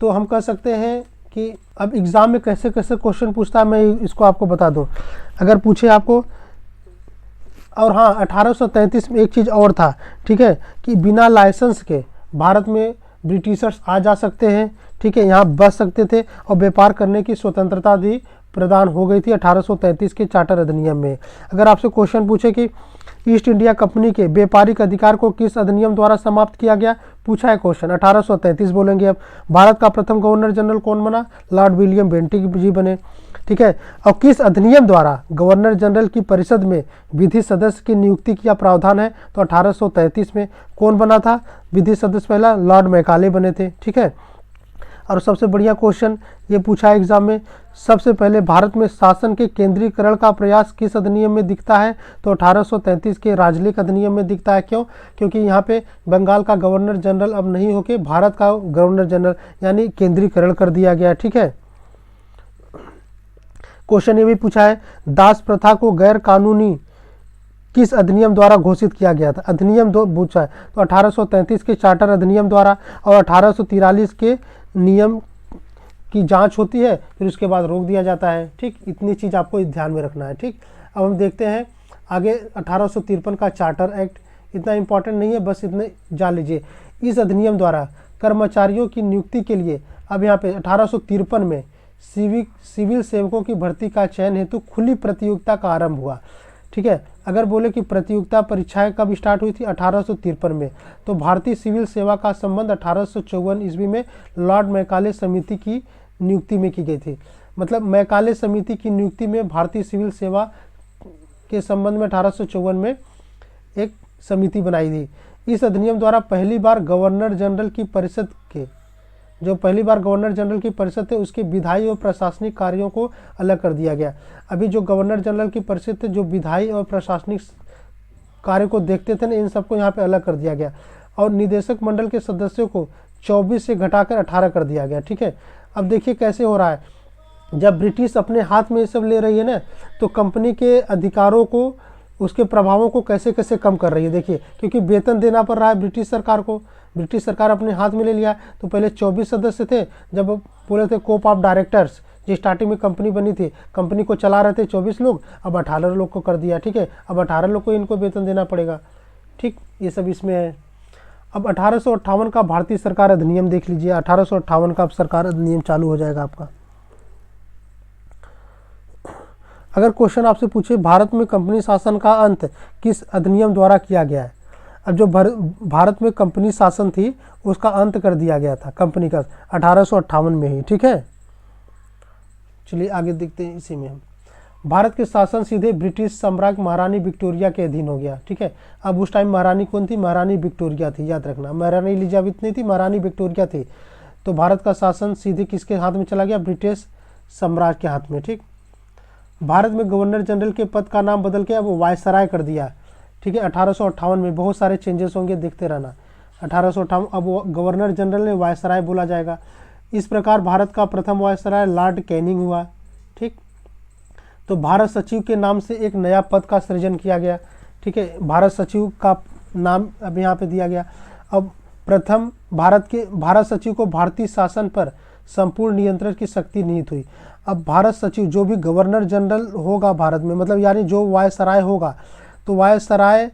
तो हम कह सकते हैं कि अब एग्ज़ाम में कैसे कैसे क्वेश्चन पूछता है मैं इसको आपको बता दूं। अगर पूछे आपको, और हाँ 1833 में एक चीज़ और था। ठीक है, कि बिना लाइसेंस के भारत में ब्रिटिशर्स आ जा सकते हैं। ठीक है, यहाँ बस सकते थे और व्यापार करने की स्वतंत्रता भी प्रदान हो गई थी 1833 के चार्टर अधिनियम में। अगर आपसे क्वेश्चन पूछे कि ईस्ट इंडिया कंपनी के व्यापारिक अधिकार को किस अधिनियम द्वारा समाप्त किया गया, पूछा है क्वेश्चन, 1833 बोलेंगे। अब भारत का प्रथम गवर्नर जनरल कौन बना, लॉर्ड विलियम बेंटिक जी बने। ठीक है, और किस अधिनियम द्वारा गवर्नर जनरल की परिषद में विधि सदस्य की नियुक्ति का प्रावधान है, तो 1833 में कौन बना था विधि सदस्य, पहला लॉर्ड मैकाले बने थे। ठीक है, और सबसे बढ़िया क्वेश्चन ये पूछा है एग्जाम में, सबसे पहले भारत में शासन के केंद्रीकरण का प्रयास किस अधिनियम में दिखता है, तो 1833 के राजलेख अधिनियम में दिखता है। क्यों, क्योंकि यहाँ पे बंगाल का गवर्नर जनरल अब नहीं होके भारत का गवर्नर जनरल यानी केंद्रीकरण कर दिया गया। ठीक है, क्वेश्चन ये भी पूछा है, दास प्रथा को गैर कानूनी किस अधिनियम द्वारा घोषित किया गया था, अधिनियम दो पूछा है, तो 1833 के चार्टर अधिनियम द्वारा, और 1843 के नियम की जांच होती है, फिर उसके बाद रोक दिया जाता है। ठीक, इतनी चीज़ आपको ध्यान में रखना है। ठीक, अब हम देखते हैं आगे 1853 का चार्टर एक्ट। इतना इम्पोर्टेंट नहीं है, बस इतने जान लीजिए। इस अधिनियम द्वारा कर्मचारियों की नियुक्ति के लिए अब यहाँ पे 1853 में सिविल सेवकों की भर्ती का चयन हेतु खुली प्रतियोगिता का आरंभ हुआ। ठीक है, अगर बोले कि प्रतियोगिता परीक्षाएं कब स्टार्ट हुई थी, 1853 में। तो भारतीय सिविल सेवा का संबंध 1854 ईस्वी में लॉर्ड मैकाले समिति की नियुक्ति में की गई थी। मतलब मैकाले समिति की नियुक्ति में भारतीय सिविल सेवा के संबंध में 1854 में एक समिति बनाई थी। इस अधिनियम द्वारा पहली बार गवर्नर जनरल की परिषद के उसके विधायी और प्रशासनिक कार्यों को अलग कर दिया गया। अभी जो गवर्नर जनरल की परिषद थे, जो विधायी और प्रशासनिक कार्य को देखते थे ना, इन सबको यहाँ पे अलग कर दिया गया। और निदेशक मंडल के सदस्यों को 24 से घटाकर 18 कर दिया गया। ठीक है, अब देखिए कैसे हो रहा है। जब ब्रिटिश अपने हाथ में ये सब ले रही है ना, तो कंपनी के अधिकारों को, उसके प्रभावों को कैसे कैसे कम कर रही है। देखिए, क्योंकि वेतन देना पड़ रहा है ब्रिटिश सरकार को, ब्रिटिश सरकार अपने हाथ में ले लिया। तो पहले 24 सदस्य थे, जब बोले थे कोप ऑफ डायरेक्टर्स, जो स्टार्टिंग में कंपनी बनी थी, कंपनी को चला रहे थे 24 लोग, अब 18 लोग को कर दिया। ठीक है, अब 18 लोग को इनको वेतन देना पड़ेगा। ठीक, ये सब इसमें है। अब 1858 का भारतीय सरकार अधिनियम देख लीजिए। 1858 का अब सरकार अधिनियम चालू हो जाएगा आपका। अगर क्वेश्चन आपसे पूछे भारत में कंपनी शासन का अंत किस अधिनियम द्वारा किया गया है। अब जो भारत में कंपनी शासन थी उसका अंत कर दिया गया था कंपनी का 1858 में ही। ठीक है, चलिए आगे देखते हैं। इसी में हम भारत के शासन सीधे ब्रिटिश सम्राट महारानी विक्टोरिया के अधीन हो गया। ठीक है, अब उस टाइम महारानी कौन थी? महारानी विक्टोरिया थी, याद रखना। महारानी एलिजाबेथ नहीं थी, महारानी विक्टोरिया थी। तो भारत का शासन सीधे किसके हाथ में चला गया? ब्रिटिश सम्राट के हाथ में। ठीक, भारत में गवर्नर जनरल के पद का नाम बदल के अब वायसराय कर दिया। ठीक है, 1858 में बहुत सारे चेंजेस होंगे, देखते रहना। 1858 अब गवर्नर जनरल ने वायसराय बोला जाएगा। इस प्रकार भारत का प्रथम वायसराय लॉर्ड कैनिंग हुआ। ठीक, तो भारत सचिव के नाम से एक नया पद का सृजन किया गया। ठीक है, भारत सचिव का नाम अब यहाँ पे दिया गया। अब प्रथम भारत सचिव को भारतीय शासन पर संपूर्ण नियंत्रण की शक्ति निहित हुई। अब भारत सचिव जो भी गवर्नर जनरल होगा भारत में, मतलब यानी जो वायसराय होगा, तो वायसराय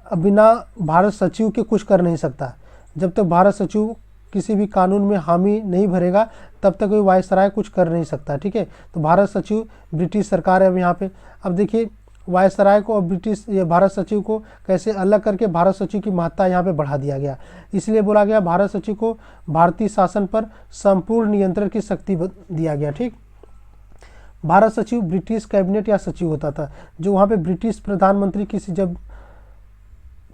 बिना भारत सचिव के कुछ कर नहीं सकता। जब तक भारत सचिव किसी भी कानून में हामी नहीं भरेगा तब तक कोई वायसराय कुछ कर नहीं सकता। ठीक है, तो भारत सचिव ब्रिटिश सरकार है अब यहाँ पे। अब देखिए वायसराय को और भारत सचिव को कैसे अलग करके भारत सचिव की महत्ता यहाँ पे बढ़ा दिया गया। इसलिए बोला गया भारत सचिव को भारतीय शासन पर संपूर्ण नियंत्रण की शक्ति दिया गया। ठीक, भारत सचिव ब्रिटिश कैबिनेट या सचिव होता था। जो वहाँ पे ब्रिटिश प्रधानमंत्री जब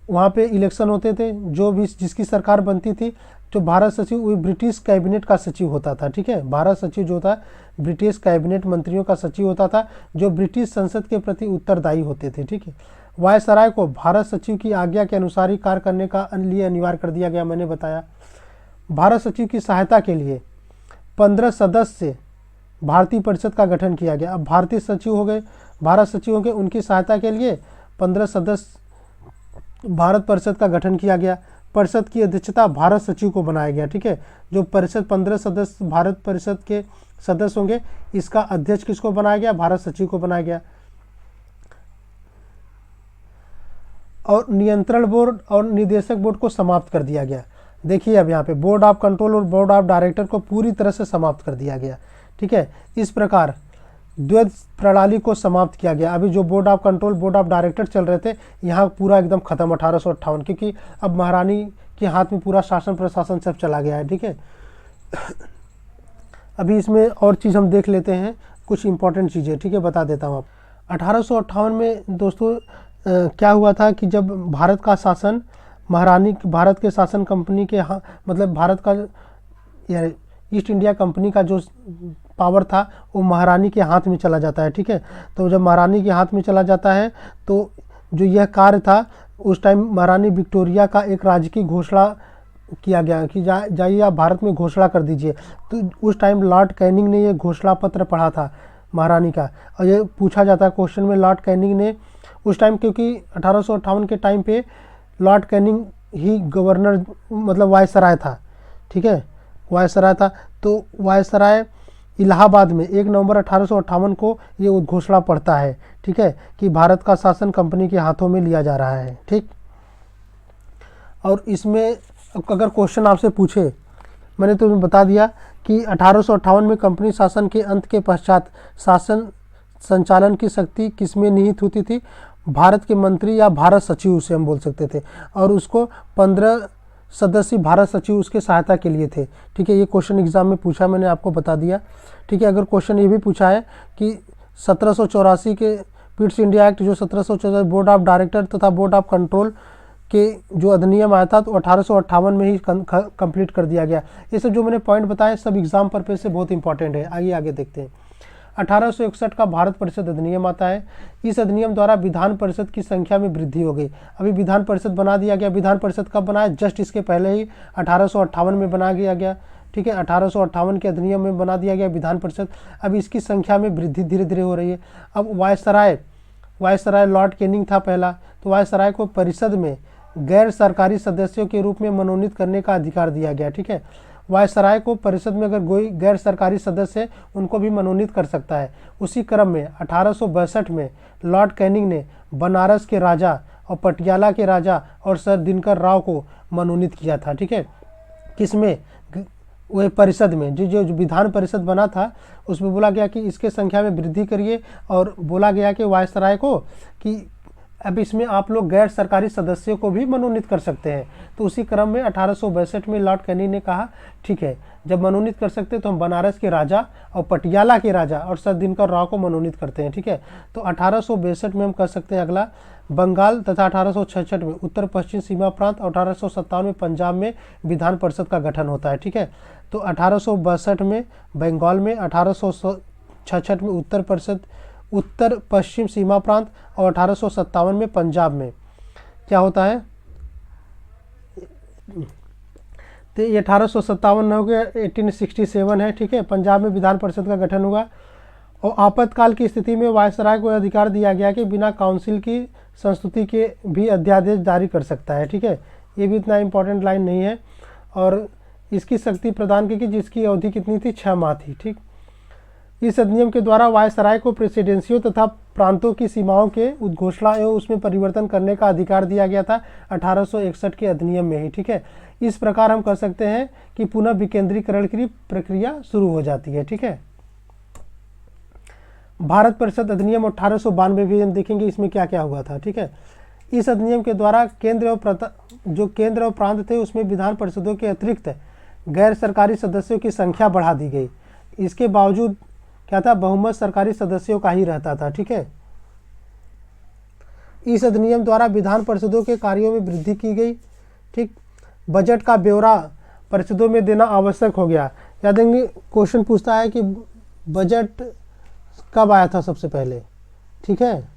वहाँ पे इलेक्शन होते थे, जो भी जिसकी सरकार बनती थी, जो भारत सचिव वो ब्रिटिश कैबिनेट का सचिव होता था। ठीक है, भारत सचिव जो था ब्रिटिश कैबिनेट मंत्रियों का सचिव होता था, जो ब्रिटिश संसद के प्रति उत्तरदायी होते थे। ठीक है, वायसराय को भारत सचिव की आज्ञा के अनुसार ही कार्य करने का लिए अनिवार्य कर दिया गया। मैंने बताया भारत सचिव की सहायता के लिए 15 सदस्य भारतीय परिषद का गठन किया गया। अब भारतीय सचिव हो गए, भारत सचिव हो गए, उनकी सहायता के लिए 15 सदस्य भारत परिषद का गठन किया गया। परिषद की अध्यक्षता भारत सचिव को बनाया गया। ठीक है, जो परिषद 15 सदस्य भारत परिषद के सदस्य होंगे, इसका अध्यक्ष किसको बनाया गया? भारत सचिव को बनाया गया। और नियंत्रण बोर्ड और निदेशक बोर्ड को समाप्त कर दिया गया। देखिए अब यहाँ पे बोर्ड ऑफ कंट्रोल और बोर्ड ऑफ डायरेक्टर को पूरी तरह से समाप्त कर दिया गया। ठीक है, इस प्रकार द्वैध प्रणाली को समाप्त किया गया। अभी जो board of control, board of director चल रहे थे, यहाँ पूरा एकदम खत्म 1858, क्योंकि अब महारानी के हाथ में पूरा शासन प्रशासन सब चला गया है। ठीक है, अभी इसमें और चीज़ हम देख लेते हैं, कुछ इंपॉर्टेंट चीज़ें। ठीक है, बता देता हूँ आप। 1858 में दोस्तों क्या हुआ था कि जब भारत का शासन भारत के शासन कंपनी के मतलब भारत का ईस्ट इंडिया कंपनी का जो पावर था वो महारानी के हाथ में चला जाता है। ठीक है, तो जब महारानी के हाथ में चला जाता है तो जो यह कार्य था उस टाइम महारानी विक्टोरिया का एक राजकीय घोषणा किया गया कि जाइए आप भारत में घोषणा कर दीजिए। तो उस टाइम लॉर्ड कैनिंग ने ये घोषणा पत्र पढ़ा था महारानी का, और ये पूछा जाता है क्वेश्चन में, लॉर्ड कैनिंग ने उस टाइम, क्योंकि 1858 के टाइम पे लॉर्ड कैनिंग ही गवर्नर मतलब वायसराय था। ठीक है, वायसराय था। तो वायसराय इलाहाबाद में 1 नवंबर 1858 को ये उद्घोषणा पढ़ता है। ठीक है, कि भारत का शासन कंपनी के हाथों में लिया जा रहा है। ठीक, और इसमें अगर क्वेश्चन आपसे पूछे, मैंने तुम्हें बता दिया कि 1858 में कंपनी शासन के अंत के पश्चात शासन संचालन की शक्ति किसमें निहित होती थी? भारत के मंत्री या भारत सचिव उसे हम बोल सकते थे, और उसको 15 सदस्य भारत सचिव उसके सहायता के लिए थे। ठीक है, ये क्वेश्चन एग्जाम में पूछा, मैंने आपको बता दिया। ठीक है, अगर क्वेश्चन ये भी पूछा है कि 1784 के पिट्स इंडिया एक्ट, जो 1784 बोर्ड ऑफ डायरेक्टर तथा बोर्ड ऑफ कंट्रोल के जो अधिनियम आया था, तो 1858 में ही कंप्लीट कर दिया गया। ये सब जो मैंने पॉइंट बताए सब एग्जाम पर्पज से बहुत इंपॉर्टेंट है। आगे देखते हैं। 1861 का भारत परिषद अधिनियम आता है। इस अधिनियम द्वारा विधान परिषद की संख्या में वृद्धि हो गई। अभी विधान परिषद बना दिया गया। विधान परिषद कब बनाया? जस्ट इसके पहले ही 1858 में बना दिया गया। ठीक है, 1858 के अधिनियम में बना दिया गया विधान परिषद। अब इसकी संख्या में वृद्धि धीरे धीरे हो रही है। अब वायसराय लॉर्ड कैनिंग था पहला, तो वायसराय को परिषद में गैर सरकारी सदस्यों के रूप में मनोनीत करने का अधिकार दिया गया। ठीक है, वायसराय को परिषद में अगर कोई गैर सरकारी सदस्य है उनको भी मनोनीत कर सकता है। उसी क्रम में 1862 में लॉर्ड कैनिंग ने बनारस के राजा और पटियाला के राजा और सर दिनकर राव को मनोनीत किया था। ठीक है, किसमें? वह परिषद में, जो विधान परिषद बना था उसमें बोला गया कि इसके संख्या में वृद्धि करिए, और बोला गया कि वायसराय को कि अब इसमें आप लोग गैर सरकारी सदस्यों को भी मनोनीत कर सकते हैं। तो उसी क्रम में 1862 में लॉर्ड कैनिंग ने कहा ठीक है, जब मनोनीत कर सकते हैं तो हम बनारस के राजा और पटियाला के राजा और सर दिनकर राव को मनोनीत करते हैं। ठीक है, तो 1862 में हम कर सकते हैं अगला बंगाल तथा 1866 में उत्तर पश्चिम सीमा प्रांत और 1857 में पंजाब में विधान परिषद का गठन होता है। ठीक है, तो 1862 में बंगाल में, 1866 में उत्तर पश्चिम सीमा प्रांत और 1857 में पंजाब में क्या होता है? तो ये 1857 हो गया, 1867 है। ठीक है, पंजाब में विधान परिषद का गठन हुआ। और आपातकाल की स्थिति में वायसराय को अधिकार दिया गया कि बिना काउंसिल की संस्तुति के भी अध्यादेश जारी कर सकता है। ठीक है, ये भी इतना इम्पोर्टेंट लाइन नहीं है। और इसकी शक्ति प्रदान की जिसकी अवधि कितनी थी? 6 माह थी। ठीक, इस अधिनियम के द्वारा वायसराय को प्रेसिडेंसियों तथा प्रांतों की सीमाओं के उद्घोषणा एवं उसमें परिवर्तन करने का अधिकार दिया गया था 1861 के अधिनियम में ही। ठीक है, इस प्रकार हम कह सकते हैं कि पुनः विकेंद्रीकरण की प्रक्रिया शुरू हो जाती है। ठीक है, भारत परिषद अधिनियम 1892 भी हम देखेंगे इसमें क्या क्या हुआ था। ठीक है, इस अधिनियम के द्वारा केंद्र और प्रांत थे उसमें विधान परिषदों के अतिरिक्त गैर सरकारी सदस्यों की संख्या बढ़ा दी गई। इसके बावजूद क्या था? बहुमत सरकारी सदस्यों का ही रहता था। ठीक है, इस अधिनियम द्वारा विधान परिषदों के कार्यों में वृद्धि की गई। ठीक, बजट का ब्यौरा परिषदों में देना आवश्यक हो गया। याद देंगे, क्वेश्चन पूछता है कि बजट कब आया था सबसे पहले। ठीक है,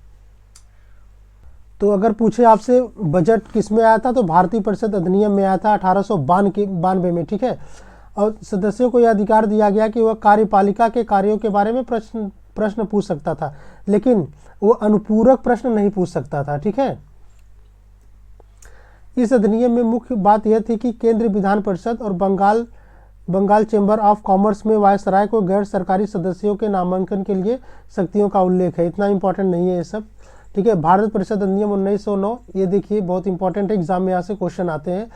तो अगर पूछे आपसे बजट किस में आया था तो भारतीय परिषद अधिनियम में आया था 1892 में। ठीक है, और सदस्यों को यह अधिकार दिया गया कि वह कार्यपालिका के कार्यों के बारे में प्रश्न पूछ सकता था, लेकिन वो अनुपूरक प्रश्न नहीं पूछ सकता था। ठीक है, इस अधिनियम में मुख्य बात यह थी कि केंद्रीय विधान परिषद और बंगाल चैम्बर ऑफ कॉमर्स में वायसराय को गैर सरकारी सदस्यों के नामांकन के लिए शक्तियों का उल्लेख है। इतना इंपॉर्टेंट नहीं है ये सब। ठीक है, भारत परिषद अधिनियम 1909, ये देखिए बहुत इंपॉर्टेंट है, एग्जाम में यहाँ से क्वेश्चन आते हैं।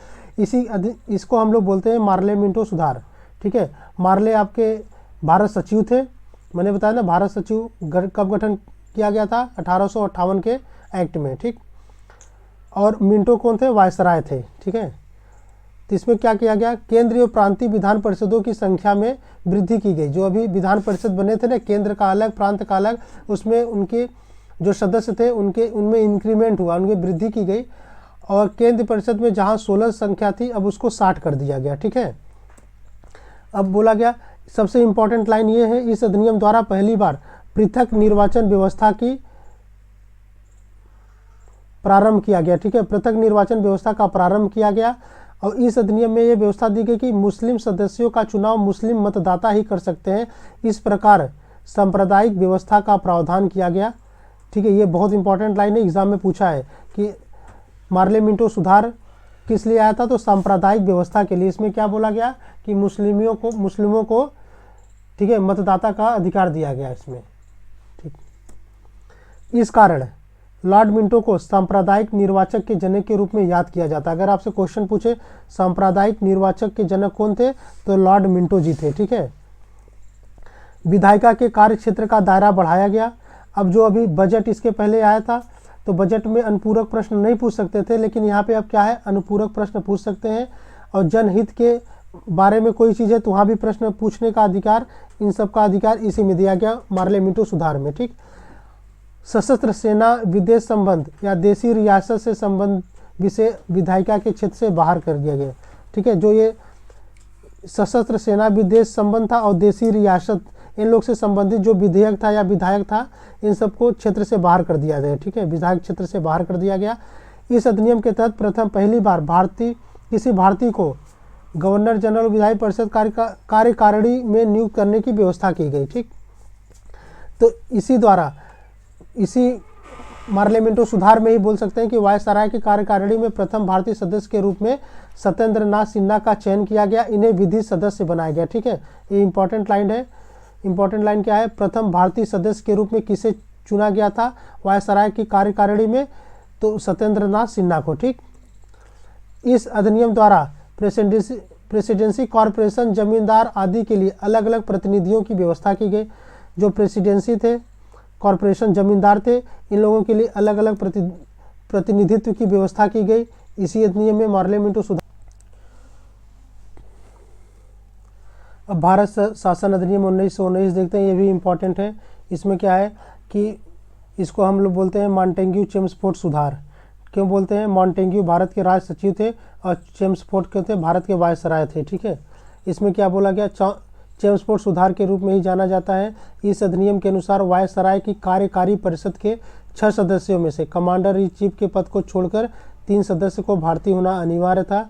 इसको हम लोग बोलते हैं मार्ले मिंटो सुधार। ठीक है, मार्ले आपके भारत सचिव थे, मैंने बताया ना भारत सचिव कब गठन किया गया था? 1858 के एक्ट में। ठीक, और मिंटो कौन थे? वायसराय थे। ठीक है, तो इसमें क्या किया गया? केंद्रीय और प्रांतीय विधान परिषदों की संख्या में वृद्धि की गई। जो अभी विधान परिषद बने थे ना, केंद्र का अलग प्रांत का अलग, उसमें उनके जो सदस्य थे उनमें इंक्रीमेंट हुआ, उनकी वृद्धि की गई। और केंद्र परिषद में जहां 16 संख्या थी अब उसको 60 कर दिया गया। ठीक है, अब बोला गया, सबसे इंपॉर्टेंट लाइन ये है, इस अधिनियम द्वारा पहली बार पृथक निर्वाचन व्यवस्था की प्रारंभ किया गया। ठीक है, पृथक निर्वाचन व्यवस्था का प्रारंभ किया गया। और इस अधिनियम में यह व्यवस्था दी गई कि मुस्लिम सदस्यों का चुनाव मुस्लिम मतदाता ही कर सकते हैं। इस प्रकार सांप्रदायिक व्यवस्था का प्रावधान किया गया। ठीक है, ये बहुत इंपॉर्टेंट लाइन है, एग्जाम में पूछा है कि मार्ले मिंटो सुधार किस लिए आया था? तो सांप्रदायिक व्यवस्था के लिए। इसमें क्या बोला गया कि मुस्लिमों को ठीक है मतदाता का अधिकार दिया गया इसमें। ठीक, इस कारण लॉर्ड मिंटो को सांप्रदायिक निर्वाचक के जनक के रूप में याद किया जाता है। अगर आपसे क्वेश्चन पूछे सांप्रदायिक निर्वाचक के जनक कौन थे तो लॉर्ड मिंटो जी थे। ठीक है, विधायिका के कार्य क्षेत्र का दायरा बढ़ाया गया। अब जो अभी बजट इसके पहले आया था तो बजट में अनुपूरक प्रश्न नहीं पूछ सकते थे, लेकिन यहाँ पे अब क्या है, अनुपूरक प्रश्न पूछ सकते हैं। और जनहित के बारे में कोई चीज़ है तो वहाँ भी प्रश्न पूछने का अधिकार, इन सब का अधिकार इसी में दिया गया मार्ले मिंटो सुधार में। ठीक, सशस्त्र सेना विदेश संबंध या देशी रियासत से संबंध विषय विधायिका के क्षेत्र से बाहर कर दिया गया। ठीक है, जो ये सशस्त्र सेना विदेश संबंध था और देशी रियासत इन लोग से संबंधित जो विधेयक था या विधायक था, इन सबको क्षेत्र से बाहर कर दिया गया। ठीक है, विधायक क्षेत्र से बाहर कर दिया गया। इस अधिनियम के तहत पहली बार किसी भारतीय को गवर्नर जनरल विधायी परिषद कार्यकारिणी में नियुक्त करने की व्यवस्था की गई। ठीक, तो इसी द्वारा इसी पार्लियामेंटो सुधार में ही बोल सकते हैं कि वायसराय की कार्यकारिणी में प्रथम भारतीय सदस्य के रूप में सत्येंद्र नाथ सिन्हा का चयन किया गया, इन्हें विधि सदस्य बनाया गया। ठीक है, ये इंपॉर्टेंट लाइन है। इंपॉर्टेंट लाइन क्या है? प्रथम भारतीय सदस्य के रूप में किसे चुना गया था वायसराय की कार्यकारिणी में? तो सत्येंद्र नाथ सिन्हा को। ठीक, इस अधिनियम द्वारा प्रेसिडेंसी कॉरपोरेशन, जमींदार आदि के लिए अलग अलग प्रतिनिधियों की व्यवस्था की गई। जो प्रेसिडेंसी थे, कॉरपोरेशन, जमींदार थे, इन लोगों के लिए अलग अलग प्रतिनिधित्व की व्यवस्था की गई इसी अधिनियम में, पार्लियामेंटो सुधार। अब भारत शासन अधिनियम 1919 देखते हैं, ये भी इम्पॉर्टेंट है। इसमें क्या है कि इसको हम लोग बोलते हैं मॉन्टेग्यू चेम्सफोर्ड सुधार। क्यों बोलते हैं? मॉन्टेग्यू भारत के राज सचिव थे और चेम्सफोर्ड के थे भारत के वायसराय थे। ठीक है, इसमें क्या बोला गया? चेम्सफोर्ड सुधार के रूप में ही जाना जाता है। इस अधिनियम के अनुसार वायसराय की कार्यकारी परिषद के 6 सदस्यों में से कमांडर इन चीफ के पद को छोड़कर 3 सदस्य को भारतीय होना अनिवार्य था।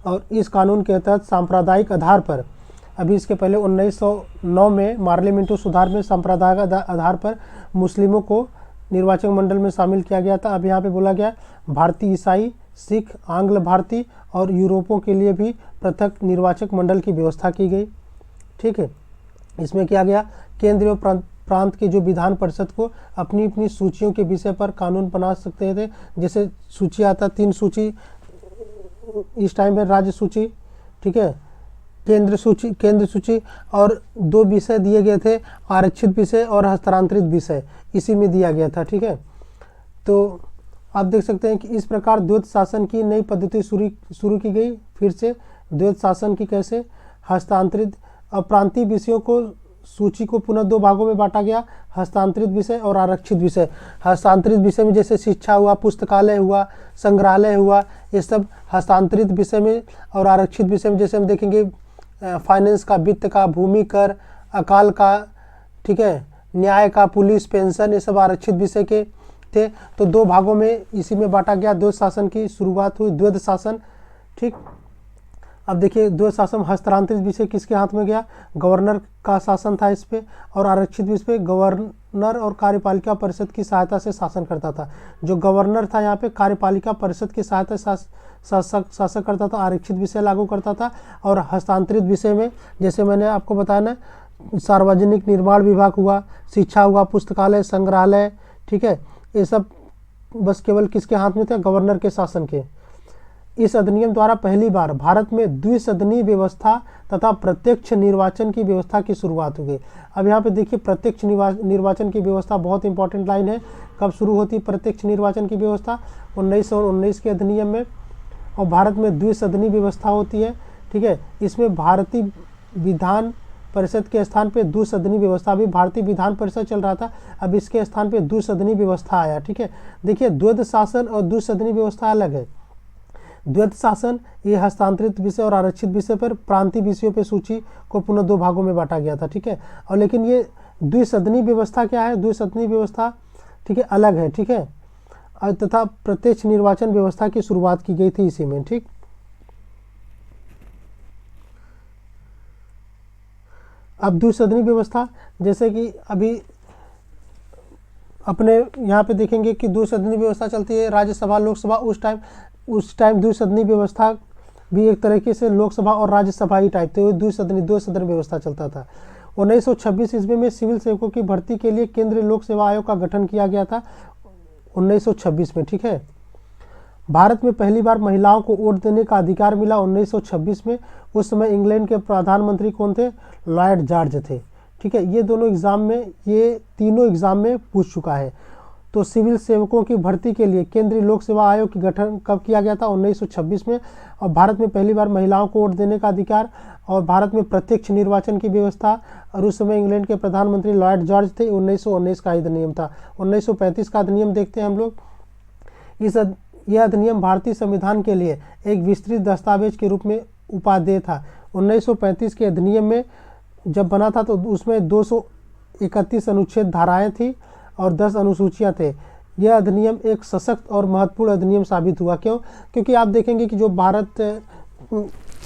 और इस कानून के तहत सांप्रदायिक आधार पर, अभी इसके पहले 1909 में पार्लियामेंटो सुधार में सांप्रदायिक आधार पर मुस्लिमों को निर्वाचक मंडल में शामिल किया गया था। अब यहाँ पे बोला गया भारतीय, ईसाई, सिख, आंग्ल भारतीय और यूरोपों के लिए भी पृथक निर्वाचक मंडल की व्यवस्था की गई। ठीक है, इसमें किया गया केंद्र और प्रांत के जो विधान परिषद को अपनी अपनी सूचियों के विषय पर कानून बना सकते थे। जैसे सूची आता, 3 सूची इस टाइम में, राज्य सूची, ठीक है, केंद्र सूची और 2 विषय दिए गए थे, आरक्षित विषय और हस्तांतरित विषय, इसी में दिया गया था। ठीक है, तो आप देख सकते हैं कि इस प्रकार द्वैत शासन की नई पद्धति शुरू की गई। फिर से द्वैत शासन की कैसे? हस्तांतरित प्रांतीय विषयों को, सूची को पुनः 2 भागों में बांटा गया, हस्तांतरित विषय और आरक्षित विषय। हस्तांतरित विषय में जैसे शिक्षा हुआ, पुस्तकालय हुआ, संग्रहालय हुआ, ये सब हस्तांतरित विषय में। और आरक्षित विषय में जैसे हम देखेंगे फाइनेंस का, वित्त का, भूमि कर, अकाल का, ठीक है, न्याय का, पुलिस, पेंशन, ये सब आरक्षित विषय के थे। तो 2 भागों में इसी में बांटा गया। द्वैत शासन की शुरुआत हुई, द्वैत शासन। ठीक, अब देखिए द्वैत शासन, हस्तांतरित विषय किसके हाथ में गया? गवर्नर का शासन था इस पे। और आरक्षित विषय पे गवर्नर और कार्यपालिका परिषद की सहायता से शासन करता था। जो गवर्नर था यहाँ पे कार्यपालिका परिषद की सहायता से शासन करता था, आरक्षित विषय लागू करता था। और हस्तांतरित विषय में जैसे मैंने आपको बताया ना, सार्वजनिक निर्माण विभाग हुआ, शिक्षा हुआ, पुस्तकालय, संग्रहालय, ठीक है, ये सब बस केवल किसके हाथ में थे? गवर्नर के शासन के। इस अधिनियम द्वारा पहली बार भारत में द्विसदनीय व्यवस्था तथा प्रत्यक्ष निर्वाचन की व्यवस्था की शुरुआत हो गई। अब यहाँ पे देखिए प्रत्यक्ष निर्वाचन की व्यवस्था बहुत इंपॉर्टेंट लाइन है। कब शुरू होती प्रत्यक्ष निर्वाचन की व्यवस्था? 1919 के अधिनियम में। और भारत में द्विसदनीय व्यवस्था होती है। ठीक है, इसमें भारतीय विधान परिषद के स्थान पे द्विसदनीय व्यवस्था, अभी भारतीय विधान परिषद चल रहा था, अब इसके स्थान पे द्विसदनीय व्यवस्था आया। ठीक है, देखिए द्वैत शासन और द्विसदनीय व्यवस्था अलग है। द्वैत शासन ये हस्तांतरित विषय और आरक्षित विषय पर प्रांतीय विषयों पे सूची को पुनः 2 भागों में बांटा गया था। ठीक है, और लेकिन ये द्विसदनीय व्यवस्था क्या है? द्विसदनीय व्यवस्था, ठीक है, अलग है। ठीक है, तथा प्रत्यक्ष निर्वाचन व्यवस्था की शुरुआत की गई थी इसी में। ठीक, अब द्विसदनीय व्यवस्था, जैसे कि अभी अपने यहाँ पे देखेंगे कि द्विसदनीय व्यवस्था चलती है, राज्यसभा, लोकसभा। उस टाइम द्विसदनीय व्यवस्था भी एक तरीके से लोकसभा और राज्यसभा ही टाइप थे, दो सदन व्यवस्था चलता था। 1926 ईस्वी में सिविल सेवकों की भर्ती के लिए केंद्रीय लोक सेवा आयोग का गठन किया गया था 1926 में। ठीक है, भारत में पहली बार महिलाओं को वोट देने का अधिकार मिला 1926 में। उस समय इंग्लैंड के प्रधानमंत्री कौन थे? लॉर्ड जॉर्ज थे। ठीक है, ये तीनों एग्जाम में पूछ चुका है। तो सिविल सेवकों की भर्ती के लिए केंद्रीय लोक सेवा आयोग की गठन कब किया गया था? 1926 में। और भारत में पहली बार महिलाओं को वोट देने का अधिकार, और भारत में प्रत्यक्ष निर्वाचन की व्यवस्था। और उस समय इंग्लैंड के प्रधानमंत्री लॉर्ड जॉर्ज थे। 1919 का अधिनियम था। 1935 का अधिनियम देखते हैं हम लोग। यह अधिनियम भारतीय संविधान के लिए एक विस्तृत दस्तावेज के रूप में उपादेय था। 1935 के अधिनियम में जब बना था तो उसमें 231 अनुच्छेद धाराएं थी और 10 अनुसूचियां थे। यह अधिनियम एक सशक्त और महत्वपूर्ण अधिनियम साबित हुआ। क्यों? क्योंकि आप देखेंगे कि जो भारत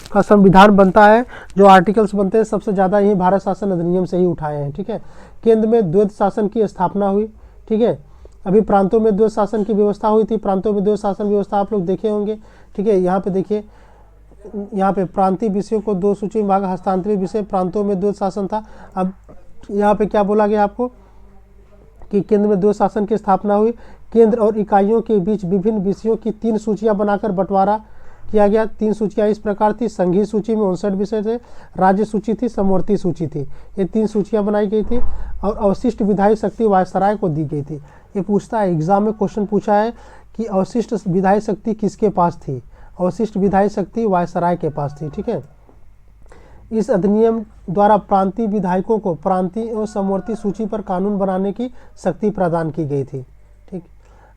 का संविधान बनता है, जो आर्टिकल्स बनते हैं, सबसे ज़्यादा ये भारत शासन अधिनियम से ही उठाए हैं। ठीक है, केंद्र में द्वैध शासन की स्थापना हुई। ठीक है, अभी प्रांतों में द्वैध शासन की व्यवस्था हुई थी, प्रांतों में द्वैध शासन व्यवस्था आप लोग देखे होंगे। ठीक है, यहाँ पे देखिए, यहाँ पे प्रांतीय विषयों को 2 सूची में भाग, हस्तांतरित विषय, प्रांतों में द्वैध शासन था। अब यहाँ पे क्या बोला गया आपको कि केंद्र में द्वैध शासन की स्थापना हुई। केंद्र और इकाइयों के बीच विभिन्न विषयों की 3 सूचियां बनाकर बंटवारा किया गया। 3 सूचियां इस प्रकार थी। संघीय सूची में 59 विषय थे, राज्य सूची थी, समवर्ती सूची थी। ये 3 सूचियां बनाई गई थी और अवशिष्ट विधायी शक्ति वायसराय को दी गई थी। ये पूछता है, एग्जाम में क्वेश्चन पूछा है कि अवशिष्ट विधायी शक्ति किसके पास थी? अवशिष्ट विधायी शक्ति वायसराय के पास थी। ठीक है, इस अधिनियम द्वारा प्रांतीय विधायकों को प्रांतीय एवं समवर्ती सूची पर कानून बनाने की शक्ति प्रदान की गई थी। ठीक,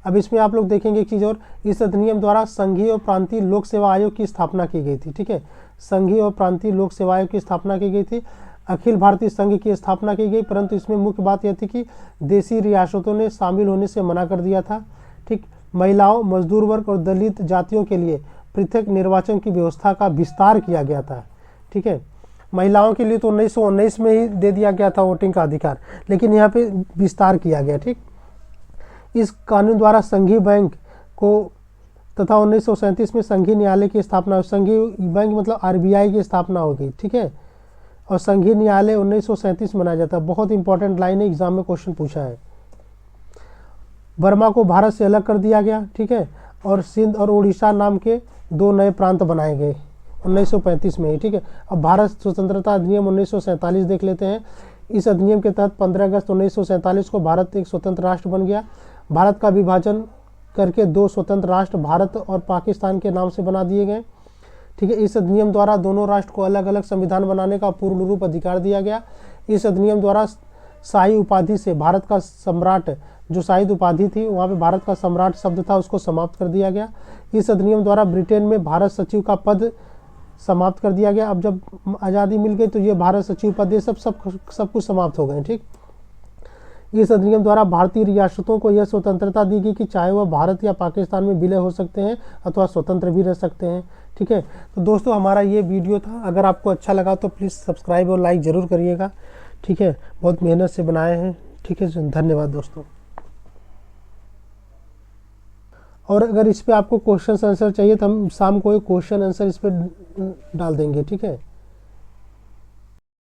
अब इसमें आप लोग देखेंगे एक चीज़ और, इस अधिनियम द्वारा संघीय और प्रांतीय लोक सेवा आयोग की स्थापना की गई थी। ठीक है, संघीय और प्रांतीय लोक सेवा आयोग की स्थापना की गई थी। अखिल भारतीय संघ की स्थापना की गई, परंतु इसमें मुख्य बात यह थी कि देशी रियासतों ने शामिल होने से मना कर दिया था। ठीक, महिलाओं, मजदूर वर्ग और दलित जातियों के लिए पृथक निर्वाचन की व्यवस्था का विस्तार किया गया था। ठीक है, महिलाओं के लिए तो 1919 में ही दे दिया गया था वोटिंग का अधिकार, लेकिन यहाँ पे विस्तार किया गया। ठीक, इस कानून द्वारा संघीय बैंक को तथा 1937 में संघीय न्यायालय की स्थापना, संघीय बैंक मतलब आरबीआई की स्थापना होगी। ठीक है, और संघीय न्यायालय 1937 मनाया जाता है। बहुत इंपॉर्टेंट लाइन है, एग्जाम में क्वेश्चन पूछा है। बर्मा को भारत से अलग कर दिया गया। ठीक है, और सिंध और उड़ीसा नाम के 2 नए प्रांत बनाए गए 1935 में ही। ठीक है, अब भारत स्वतंत्रता अधिनियम 1947 देख लेते हैं। इस अधिनियम के तहत 15 अगस्त 1947 को भारत एक स्वतंत्र राष्ट्र बन गया। भारत का विभाजन करके 2 स्वतंत्र राष्ट्र भारत और पाकिस्तान के नाम से बना दिए गए। ठीक है, इस अधिनियम द्वारा दोनों राष्ट्र को अलग अलग संविधान बनाने का पूर्ण रूप अधिकार दिया गया। इस अधिनियम द्वारा शाही उपाधि से भारत का सम्राट, जो शाही उपाधि थी वहाँ पे भारत का सम्राट शब्द था, उसको समाप्त कर दिया गया। इस अधिनियम द्वारा ब्रिटेन में भारत सचिव का पद समाप्त कर दिया गया। अब जब आज़ादी मिल गई तो ये भारत सचिव पद ये सब कुछ समाप्त हो गए। ठीक, इस अधिनियम द्वारा भारतीय रियासतों को यह स्वतंत्रता दी गई कि चाहे वह भारत या पाकिस्तान में विलय हो सकते हैं अथवा स्वतंत्र भी रह सकते हैं। ठीक है, तो दोस्तों हमारा ये वीडियो था। अगर आपको अच्छा लगा तो प्लीज़ सब्सक्राइब और लाइक ज़रूर करिएगा। ठीक है, बहुत मेहनत से बनाए हैं। ठीक है, धन्यवाद दोस्तों। और अगर इस पे आपको क्वेश्चन आंसर चाहिए तो हम शाम को एक क्वेश्चन आंसर इस पे डाल देंगे। ठीक है।